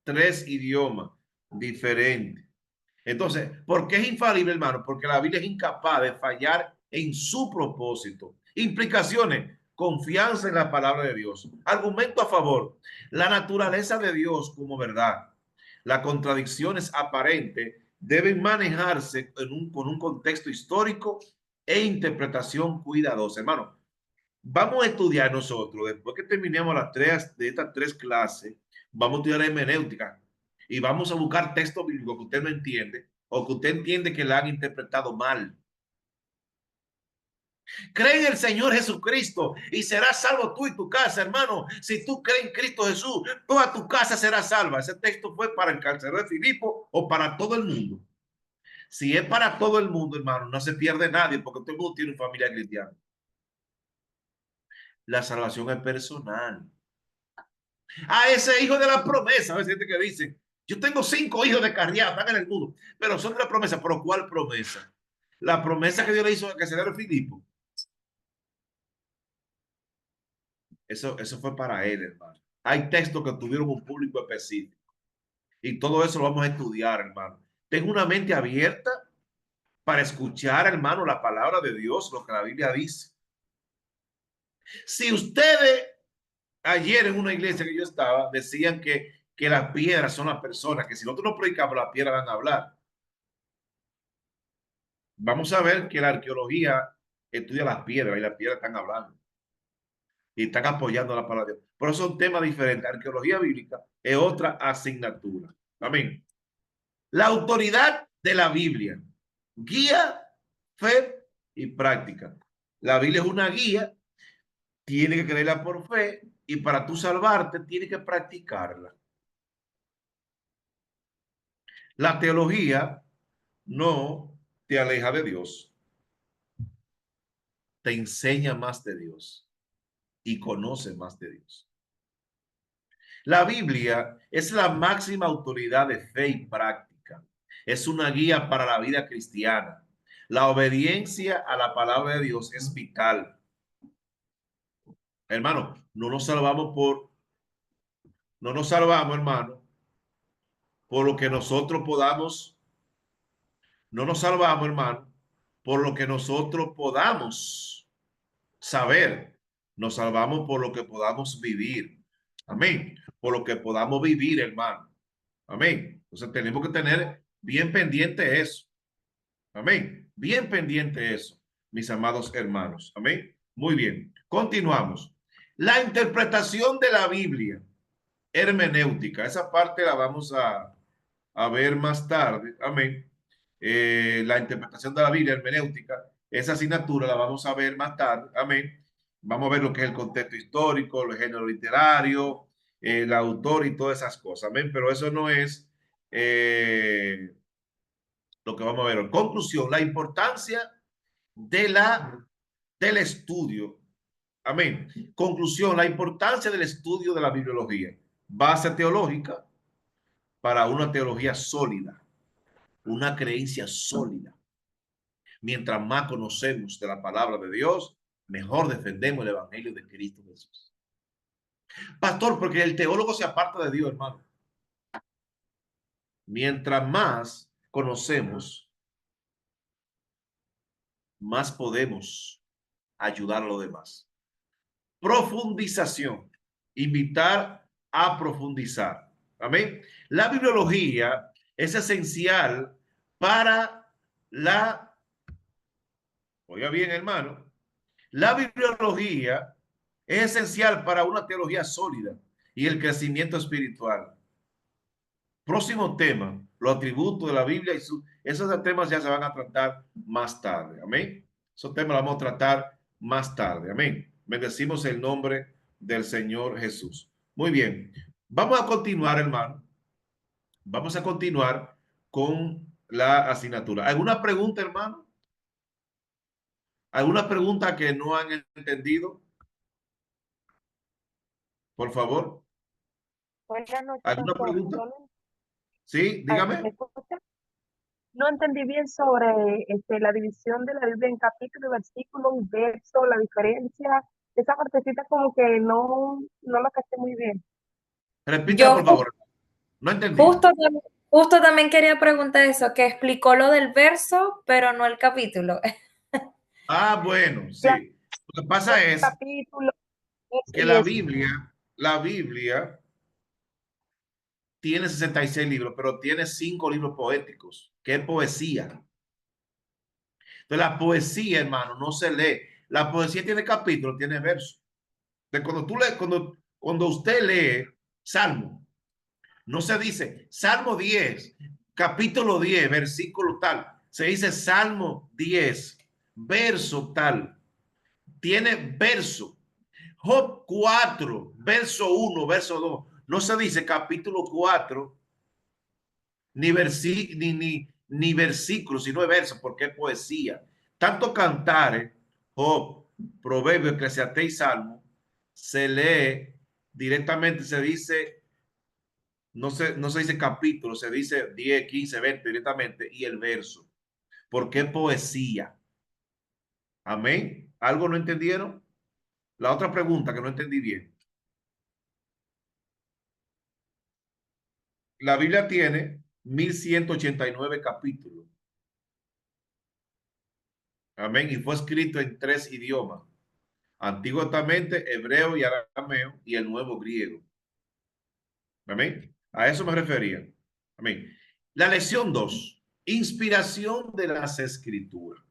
3 idiomas diferentes. Entonces, ¿por qué es infalible, hermano? Porque la Biblia es incapaz de fallar en su propósito. Implicaciones: confianza en la palabra de Dios. Argumento a favor: la naturaleza de Dios como verdad. Las contradicciones aparentes deben manejarse con un contexto histórico e interpretación cuidadosa. Hermano, vamos a estudiar nosotros, después que terminemos de estas 3 clases, vamos a estudiar hermenéutica y vamos a buscar textos bíblicos que usted no entiende o que usted entiende que la han interpretado mal. Cree en el Señor Jesucristo y serás salvo tú y tu casa, hermano. Si tú crees en Cristo Jesús, toda tu casa será salva. Ese texto fue para el carcelero de Filipo o para todo el mundo. Si es para todo el mundo, hermano, no se pierde nadie porque todo el mundo tiene una familia cristiana. La salvación es personal. A ese hijo de la promesa, a veces gente que dice, yo tengo 5 hijos de carriada, están en el mundo, pero son de la promesa. ¿Pero cuál promesa? La promesa que Dios le hizo a carcelero de Filipo. Eso fue para él, hermano. Hay textos que tuvieron un público específico. Y todo eso lo vamos a estudiar, hermano. Tengo una mente abierta para escuchar, hermano, la palabra de Dios, lo que la Biblia dice. Si ustedes, ayer en una iglesia que yo estaba, decían que las piedras son las personas, que si nosotros no predicamos, las piedras van a hablar. Vamos a ver que la arqueología estudia las piedras y las piedras están hablando. Y están apoyando la palabra de Dios. Pero son temas diferentes. Arqueología bíblica es otra asignatura. Amén. La autoridad de la Biblia: guía, fe y práctica. La Biblia es una guía, tiene que creerla por fe y para tú salvarte tienes que practicarla. La teología no te aleja de Dios, te enseña más de Dios y conoce más de Dios. La Biblia es la máxima autoridad de fe y práctica. Es una guía para la vida cristiana. La obediencia a la palabra de Dios es vital. Hermano, no nos salvamos, hermano, por lo que nosotros podamos. No nos salvamos, hermano, por lo que nosotros podamos saber. Nos salvamos por lo que podamos vivir. Amén. Por lo que podamos vivir, hermano. Amén. Entonces tenemos que tener bien pendiente eso. Amén. Bien pendiente eso, mis amados hermanos. Amén. Muy bien. Continuamos. La interpretación de la Biblia, hermenéutica. Esa parte la vamos a ver más tarde. Amén. La interpretación de la Biblia, hermenéutica. Esa asignatura la vamos a ver más tarde. Amén. Vamos a ver lo que es el contexto histórico, el género literario, el autor y todas esas cosas. Amén. Pero eso no es lo que vamos a ver hoy. Conclusión, la importancia del estudio. Amén. Conclusión, la importancia del estudio de la bibliología. Base teológica para una teología sólida, una creencia sólida. Mientras más conocemos de la palabra de Dios, mejor defendemos el evangelio de Cristo Jesús. Pastor, porque el teólogo se aparta de Dios, hermano. Mientras más conocemos, más podemos ayudar a los demás. Profundización. Invitar a profundizar. Amén. La bibliología es esencial para oiga bien, hermano, la bibliología es esencial para una teología sólida y el crecimiento espiritual. Próximo tema, los atributos de la Biblia y esos temas ya se van a tratar más tarde. Amén. Esos temas los vamos a tratar más tarde. Amén. Bendecimos el nombre del Señor Jesús. Muy bien. Vamos a continuar, hermano. Vamos a continuar con la asignatura. ¿Alguna pregunta, hermano? ¿Alguna pregunta que no han entendido? Por favor. Buenas noches, ¿Alguna pastor. pregunta? Yo no, Sí, ¿me dígame. escucha? No entendí bien sobre la división de la Biblia en capítulo, versículo y verso, la diferencia. Esa partecita como que no la caché muy bien. Repítela, Yo por favor. No entendí. justo también quería preguntar eso, que explicó lo del verso, pero no el capítulo. Ah, bueno, Claro, sí. Lo que pasa es capítulo, verso que y la eso. Biblia tiene 66 libros, pero tiene 5 libros poéticos, que es poesía. Entonces, la poesía, hermano, no se lee. La poesía tiene capítulos, tiene versos. Entonces, cuando usted lee Salmo, no se dice Salmo 10, capítulo 10, versículo tal. Se dice Salmo 10, verso tal. Tiene verso. Job 4, verso 1, verso 2. No se dice capítulo 4, ni versículo, sino verso, porque es poesía. Tanto Cantares, Job, Proverbio, Eclesiastés y Salmo, se lee directamente, se dice, no se dice capítulo, se dice 10, 15, 20 directamente, y el verso, porque es poesía. Amén. ¿Algo no entendieron? La otra pregunta que no entendí bien. La Biblia tiene 1189 capítulos. Amén. Y fue escrito en 3 idiomas. Antiguo Testamento, hebreo y arameo y el nuevo griego. Amén. A eso me refería. Amén. La lección 2. Inspiración de las escrituras.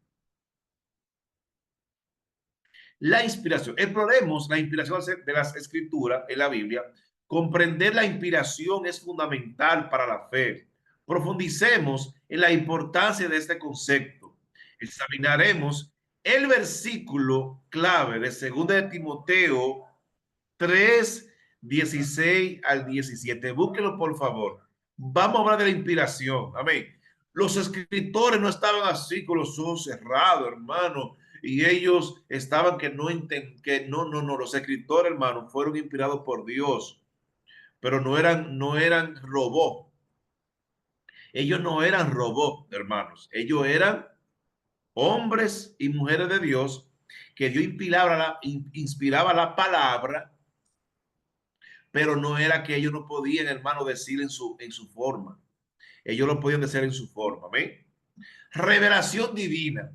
La inspiración. Exploremos la inspiración de las escrituras en la Biblia. Comprender la inspiración es fundamental para la fe. Profundicemos en la importancia de este concepto. Examinaremos el versículo clave de 2 de Timoteo 3, 16 al 17. Búsquelo, por favor. Vamos a hablar de la inspiración. Amén. Los escritores no estaban así con los ojos cerrados, hermano, y ellos estaban que no, los escritores, hermano, fueron inspirados por Dios, pero no eran robots. Ellos no eran robots, hermanos. Ellos eran hombres y mujeres de Dios que Dios inspiraba la palabra, pero no era que ellos no podían, hermano, decir en su forma. Ellos lo podían decir en su forma. ¿Amén? Revelación divina.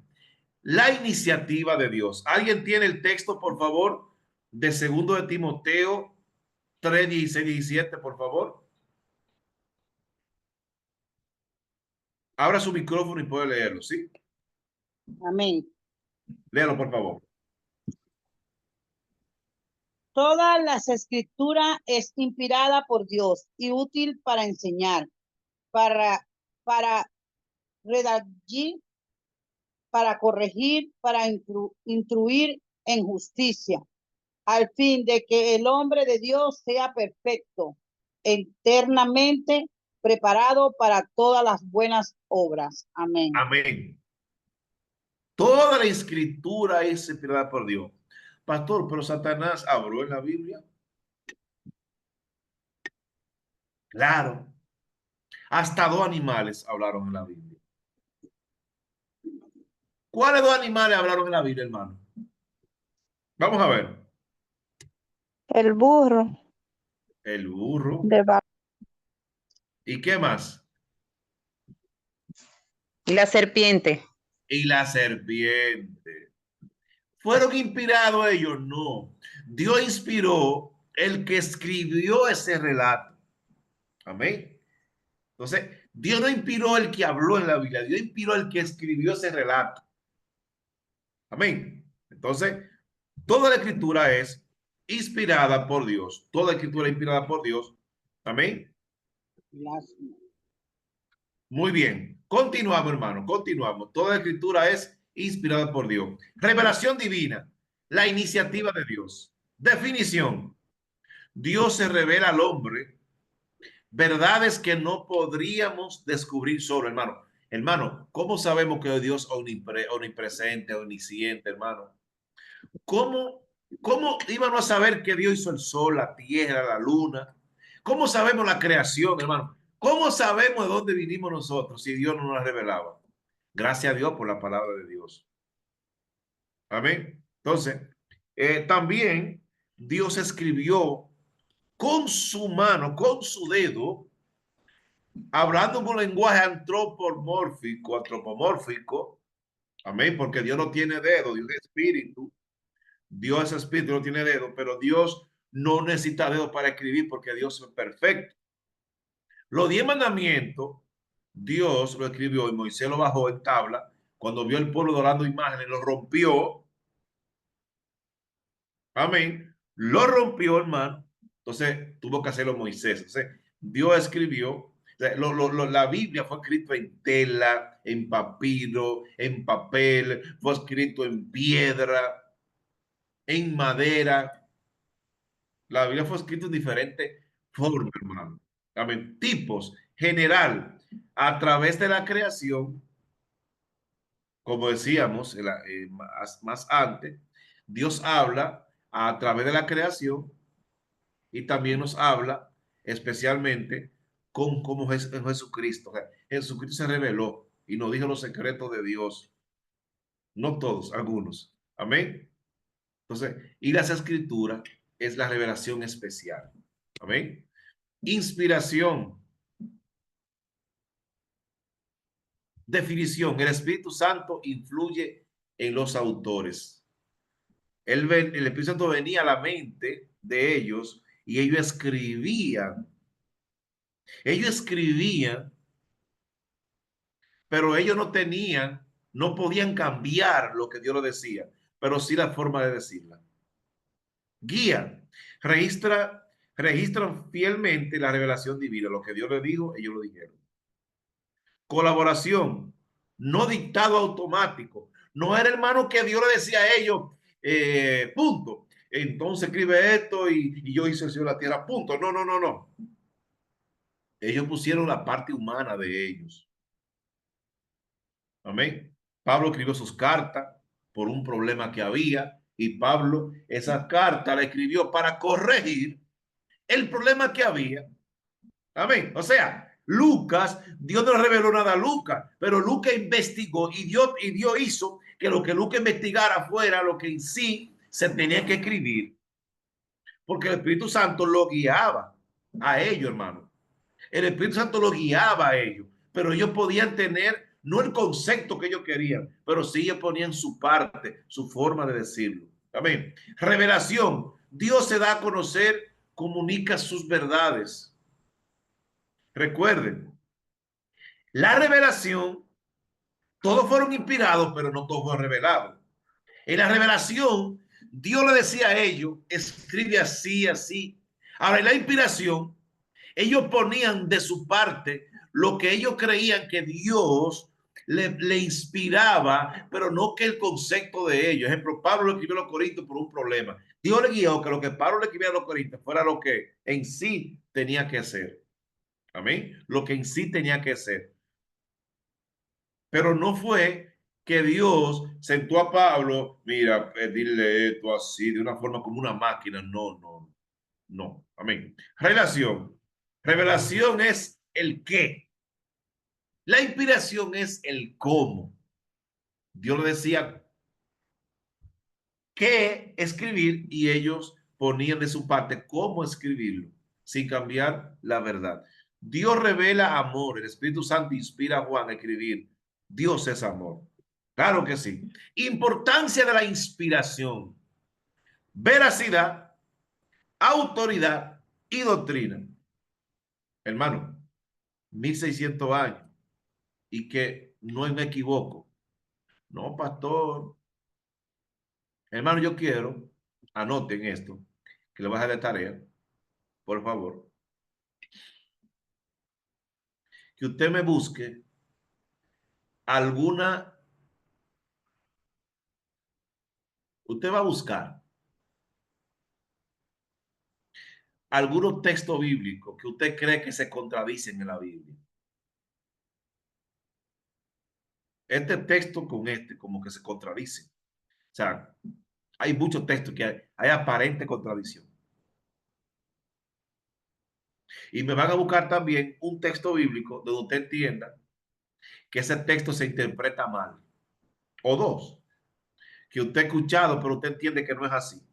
La iniciativa de Dios. ¿Alguien tiene el texto, por favor, de 2 de Timoteo 3, 16, 17, por favor? Abra su micrófono y puede leerlo, ¿sí? Amén. Léalo, por favor. Todas las escrituras es inspirada por Dios y útil para enseñar, para redarguir, para corregir, para instruir en justicia, al fin de que el hombre de Dios sea perfecto, eternamente preparado para todas las buenas obras. Amén. Amén. Toda la escritura es inspirada por Dios. Pastor, pero Satanás habló en la Biblia. Claro. Hasta dos animales hablaron en la Biblia. ¿Cuáles dos animales hablaron en la Biblia, hermano? Vamos a ver. El burro El burro. de Ba- ¿Y qué más? Y la serpiente. Y la serpiente. ¿Fueron inspirados ellos? No. Dios inspiró el que escribió ese relato. Amén. Entonces, Dios no inspiró el que habló en la Biblia, Dios inspiró el que escribió ese relato. Amén. Entonces, toda la escritura es inspirada por Dios. Toda escritura es inspirada por Dios. Amén. Muy bien. Continuamos, hermano. Continuamos. Toda la escritura es inspirada por Dios. Revelación divina. La iniciativa de Dios. Definición. Dios se revela al hombre verdades que no podríamos descubrir solo, hermano. Hermano, ¿cómo sabemos que Dios es omnipresente, omnisciente, hermano? ¿Cómo íbamos a saber que Dios hizo el sol, la tierra, la luna? ¿Cómo sabemos la creación, hermano? ¿Cómo sabemos de dónde vinimos nosotros si Dios no nos la revelaba? Gracias a Dios por la palabra de Dios. Amén. Entonces, también Dios escribió con su mano, con su dedo, hablando en un lenguaje antropomórfico, amén, porque Dios no tiene dedo, Dios es espíritu, no tiene dedo, pero Dios no necesita dedo para escribir porque Dios es perfecto. Los 10 mandamientos, Dios lo escribió y Moisés lo bajó en tabla. Cuando vio el pueblo adorando imágenes, lo rompió. Amén. Lo rompió, hermano. Entonces tuvo que hacerlo Moisés. Entonces Dios escribió. La Biblia fue escrito en tela, en papiro, en papel, fue escrito en piedra, en madera. La Biblia fue escrita en diferentes formas, hermano. Amén. Tipos, general, a través de la creación, como decíamos más antes, Dios habla a través de la creación y también nos habla especialmente como en Jesucristo. O sea, Jesucristo se reveló y nos dijo los secretos de Dios. No todos, algunos. Amén. Entonces, y las escrituras es la revelación especial. Amén. Inspiración. Definición. El Espíritu Santo influye en los autores. El Espíritu Santo venía a la mente de ellos y ellos escribían. Ellos escribían, pero ellos no podían cambiar lo que Dios les decía, pero sí la forma de decirla. Guía, registran fielmente la revelación divina. Lo que Dios les dijo, ellos lo dijeron. Colaboración, no dictado automático. No era, hermano, que Dios le decía a ellos, punto. Entonces escribe esto y yo hice el cielo y la tierra, punto. No, no, no, no. Ellos pusieron la parte humana de ellos. Amén. Pablo escribió sus cartas por un problema que había y Pablo esa carta la escribió para corregir el problema que había. Amén. O sea, Lucas, Dios no le reveló nada a Lucas, pero Lucas investigó y Dios hizo que lo que Lucas investigara fuera lo que en sí se tenía que escribir. Porque el Espíritu Santo lo guiaba a ellos, hermano. El Espíritu Santo lo guiaba a ellos, pero ellos podían tener no el concepto que ellos querían, pero sí ellos ponían su parte, su forma de decirlo. Amén. Revelación. Dios se da a conocer, comunica sus verdades. Recuerden, la revelación Todos fueron inspirados, pero no todos fueron revelados. En la revelación, Dios le decía a ellos, escribe así, así. Ahora, en la inspiración, ellos ponían de su parte lo que ellos creían que Dios le inspiraba, pero no que el concepto de ellos. Por ejemplo, Pablo le escribió a los Corintios por un problema. Dios le guió que lo que Pablo le escribía a los Corintios fuera lo que en sí tenía que ser. Amén. Lo que en sí tenía que ser. Pero no fue que Dios sentó a Pablo, mira, dile esto así, de una forma como una máquina. No, no, no. Amén. Relación. Revelación es el qué. La inspiración es el cómo. Dios le decía qué escribir y ellos ponían de su parte cómo escribirlo, sin cambiar la verdad. Dios revela amor. El Espíritu Santo inspira a Juan a escribir. Dios es amor. Claro que sí. Importancia de la inspiración. Veracidad, autoridad y doctrina. Hermano, 1600 años y que no me equivoco. No, pastor. Hermano, yo quiero, anoten esto, que le voy a dejar de tarea, por favor, que usted me busque alguna, usted va a buscar algunos textos bíblicos que usted cree que se contradicen en la Biblia. Este texto con este como que se contradicen. O sea, hay muchos textos que hay aparente contradicción. Y me van a buscar también un texto bíblico donde usted entienda que ese texto se interpreta mal. O dos, que usted ha escuchado, pero usted entiende que no es así.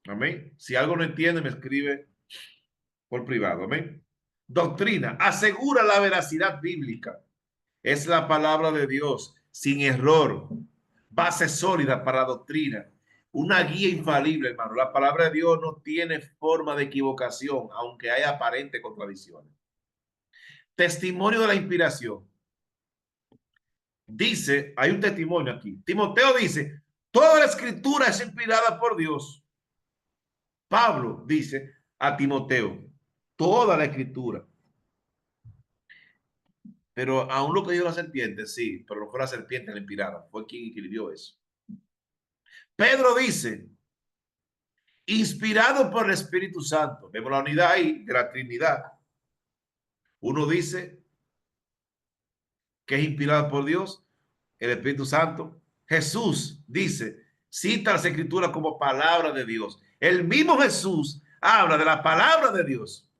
Amén. Si algo no entiende, me escribe por privado. Amén. Doctrina. Asegura la veracidad bíblica. Es la palabra de Dios, sin error. Base sólida para la doctrina. Una guía infalible, hermano. La palabra de Dios no tiene forma de equivocación, aunque haya aparentes contradicciones. Testimonio de la inspiración. Dice, hay un testimonio aquí. Timoteo dice, toda la escritura es inspirada por Dios. Pablo dice a Timoteo, toda la escritura. Pero aún lo que dijo la serpiente, sí, pero no fue la serpiente la inspirada, fue quien escribió eso. Pedro dice, inspirado por el Espíritu Santo. Vemos la unidad ahí de la Trinidad. Uno dice que es inspirado por Dios, el Espíritu Santo. Jesús dice, cita las escrituras como palabra de Dios. El mismo Jesús habla de la palabra de Dios.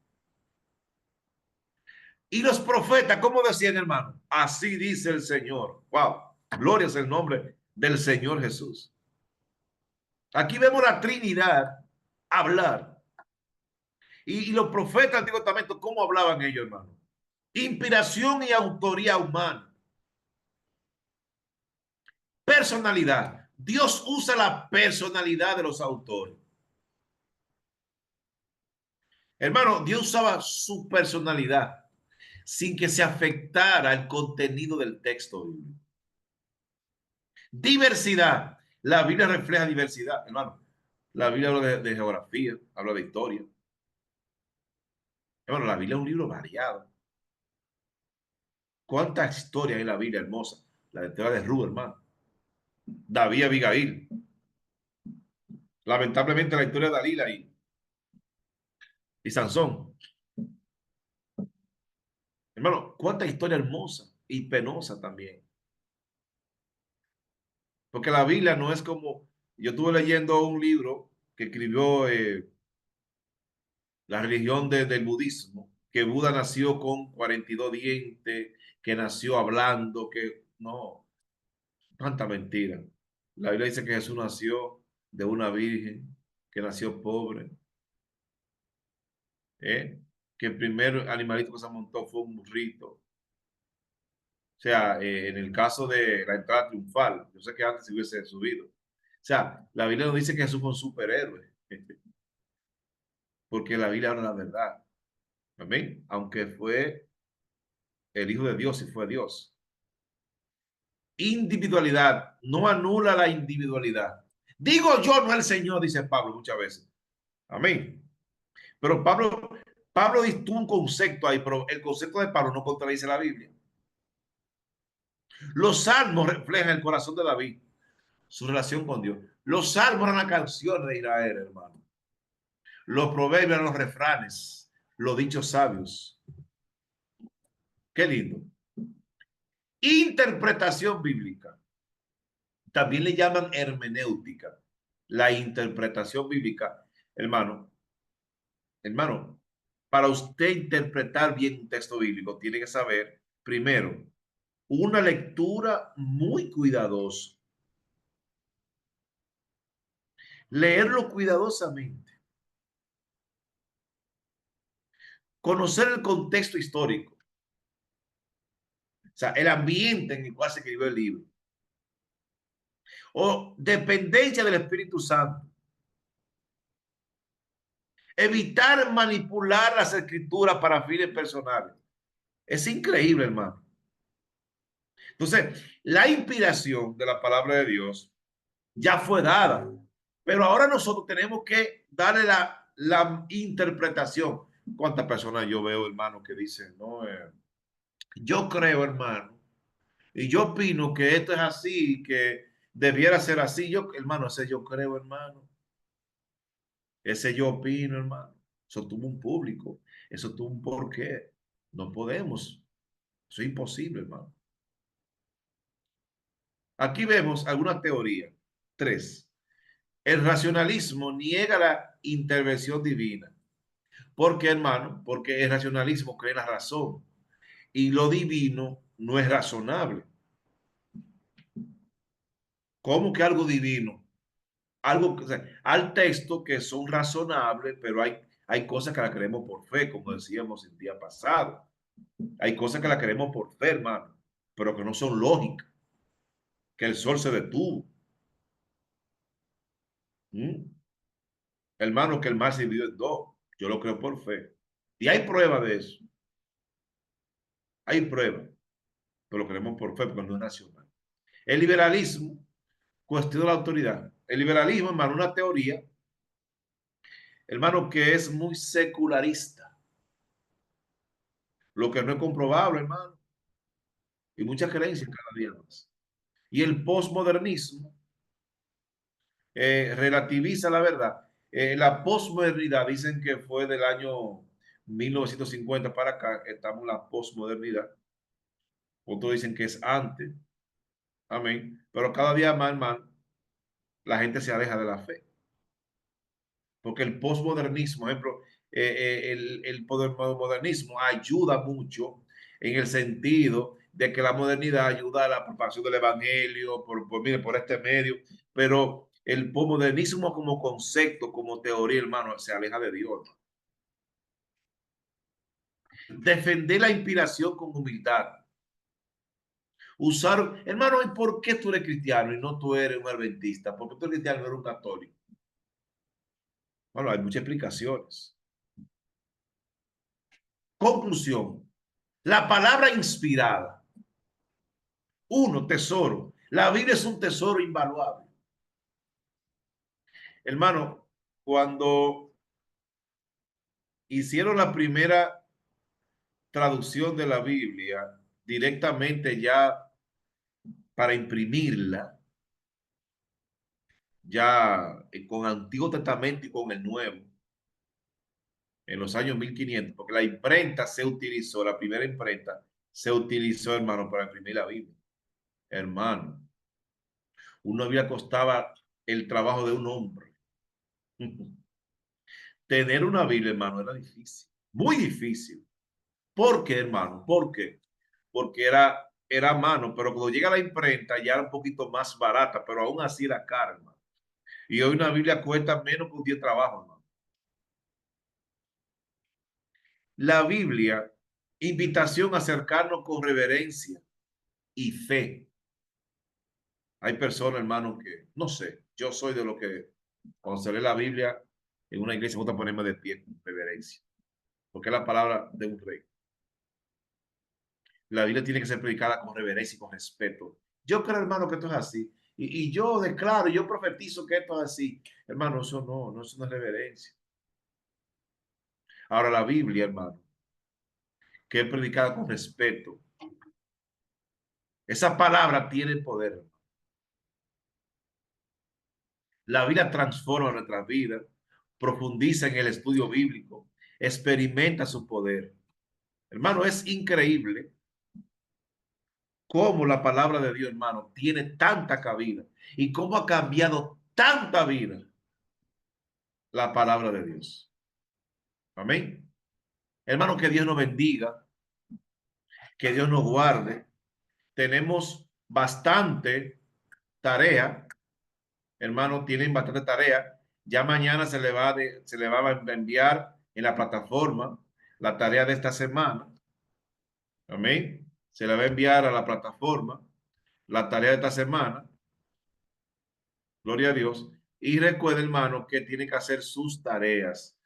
Y los profetas, ¿cómo decían, hermano? Así dice el Señor. Wow, gloria es el nombre del Señor Jesús. Aquí vemos la Trinidad hablar. Y los profetas del Antiguo Testamento, ¿cómo hablaban ellos, hermano? Inspiración y autoría humana. Personalidad. Dios usa la personalidad de los autores. Hermano, Dios usaba su personalidad sin que se afectara el contenido del texto bíblico. Diversidad. La Biblia refleja diversidad, hermano. La Biblia habla de geografía, habla de historia. Hermano, la Biblia es un libro variado. ¿Cuántas historias hay en la Biblia hermosa? La historia de Ruth, hermano. David y Abigail. Lamentablemente la historia de Dalila y Sansón. Hermano, cuánta historia hermosa y penosa también. Porque la Biblia no es como... Yo estuve leyendo un libro que escribió la religión del budismo, que Buda nació con 42 dientes, que nació hablando, que no, tanta mentira. La Biblia dice que Jesús nació de una virgen, que nació pobre, que el primer animalito que se montó fue un burrito. O sea, en el caso de la entrada triunfal, yo sé que antes se hubiese subido. O sea, la Biblia no dice que Jesús fue un superhéroe, porque la Biblia habla la verdad. Amén. Aunque fue el Hijo de Dios y fue Dios. Individualidad no anula la individualidad. Digo yo, no el Señor, dice Pablo muchas veces. Amén. Pero Pablo dictó un concepto ahí, pero el concepto de Pablo no contradice la Biblia. Los salmos reflejan el corazón de David, su relación con Dios. Los salmos eran las canciones de Israel, hermano. Los proverbios eran los refranes, los dichos sabios. Qué lindo. Interpretación bíblica. También le llaman hermenéutica. La interpretación bíblica, hermano, para usted interpretar bien un texto bíblico, tiene que saber, primero, una lectura muy cuidadosa. Leerlo cuidadosamente. Conocer el contexto histórico. O sea, el ambiente en el cual se escribió el libro. O dependencia del Espíritu Santo. Evitar manipular las escrituras para fines personales. Es increíble, hermano. Entonces, la inspiración de la palabra de Dios ya fue dada, pero ahora nosotros tenemos que darle la interpretación. ¿Cuántas personas yo veo, hermano, que dicen, no, yo creo, hermano, y yo opino que esto es así, que debiera ser así? Yo, hermano, ese yo creo, hermano. Ese yo opino, hermano. Eso tuvo un público. Eso tuvo un porqué. No podemos. Eso es imposible, hermano. Aquí vemos algunas teorías. 3. El racionalismo niega la intervención divina. ¿Por qué, hermano? Porque el racionalismo cree en la razón. Y lo divino no es razonable. ¿Cómo que algo divino? Algo, o sea, al texto que son razonables, pero hay cosas que las creemos por fe, como decíamos el día pasado. Hay cosas que las creemos por fe, hermano, pero que no son lógicas. Que el sol se detuvo. ¿Mm? Hermano, que el mar se dividió en dos. Yo lo creo por fe. Y hay pruebas de eso. Hay pruebas, pero lo creemos por fe porque no es nacional. El liberalismo cuestiona la autoridad. El liberalismo, hermano, una teoría, hermano, que es muy secularista. Lo que no es comprobable, hermano. Y muchas creencias cada día más. Y el posmodernismo relativiza la verdad. La posmodernidad dicen que fue del año 1950 para acá, estamos en la posmodernidad. Otros dicen que es antes. Amén. Pero cada día más, hermano, la gente se aleja de la fe. Porque el posmodernismo, por ejemplo, el modernismo ayuda mucho en el sentido de que la modernidad ayuda a la propagación del evangelio mire, por este medio, pero el posmodernismo como concepto, como teoría, hermano, se aleja de Dios. Defender la inspiración con humildad. Usar, hermano, ¿y por qué tú eres cristiano y no tú eres un adventista? ¿Por qué tú eres cristiano y no eres un católico? Bueno, hay muchas explicaciones. Conclusión. La palabra inspirada. Uno, tesoro. La Biblia es un tesoro invaluable. Hermano, cuando hicieron la primera traducción de la Biblia directamente ya para imprimirla, ya con Antiguo Testamento y con el Nuevo, en los años 1500, porque la imprenta se utilizó, la primera imprenta se utilizó, hermano, para imprimir la Biblia. Hermano, una Biblia costaba el trabajo de un hombre. Tener una Biblia, hermano, era difícil, muy difícil. ¿Por qué, hermano? ¿Por qué? Porque era a mano, pero cuando llega la imprenta ya era un poquito más barata, pero aún así era cara, hermano. Y hoy una Biblia cuesta menos que un día de trabajo, hermano. La Biblia, invitación a acercarnos con reverencia y fe. Hay personas, hermano, que no sé, yo soy de lo que cuando se lee la Biblia en una iglesia, voy a ponerme de pie con reverencia, porque es la palabra de un rey. La Biblia tiene que ser predicada con reverencia y con respeto. Yo creo, hermano, que esto es así. Y yo declaro, yo profetizo que esto es así. Hermano, eso no es una reverencia. Ahora la Biblia, hermano, que es predicada con respeto. Esa palabra tiene poder. La Biblia transforma nuestras vidas, profundiza en el estudio bíblico, experimenta su poder. Hermano, es increíble cómo la palabra de Dios, hermano, tiene tanta cabida y cómo ha cambiado tanta vida la palabra de Dios. Amén. Hermano, que Dios nos bendiga, que Dios nos guarde. Tenemos bastante tarea, hermano, tienen bastante tarea. Ya mañana se le va a enviar en la plataforma la tarea de esta semana. Amén. Se le va a enviar a la plataforma la tarea de esta semana. Gloria a Dios. Y recuerde, hermano, que tiene que hacer sus tareas.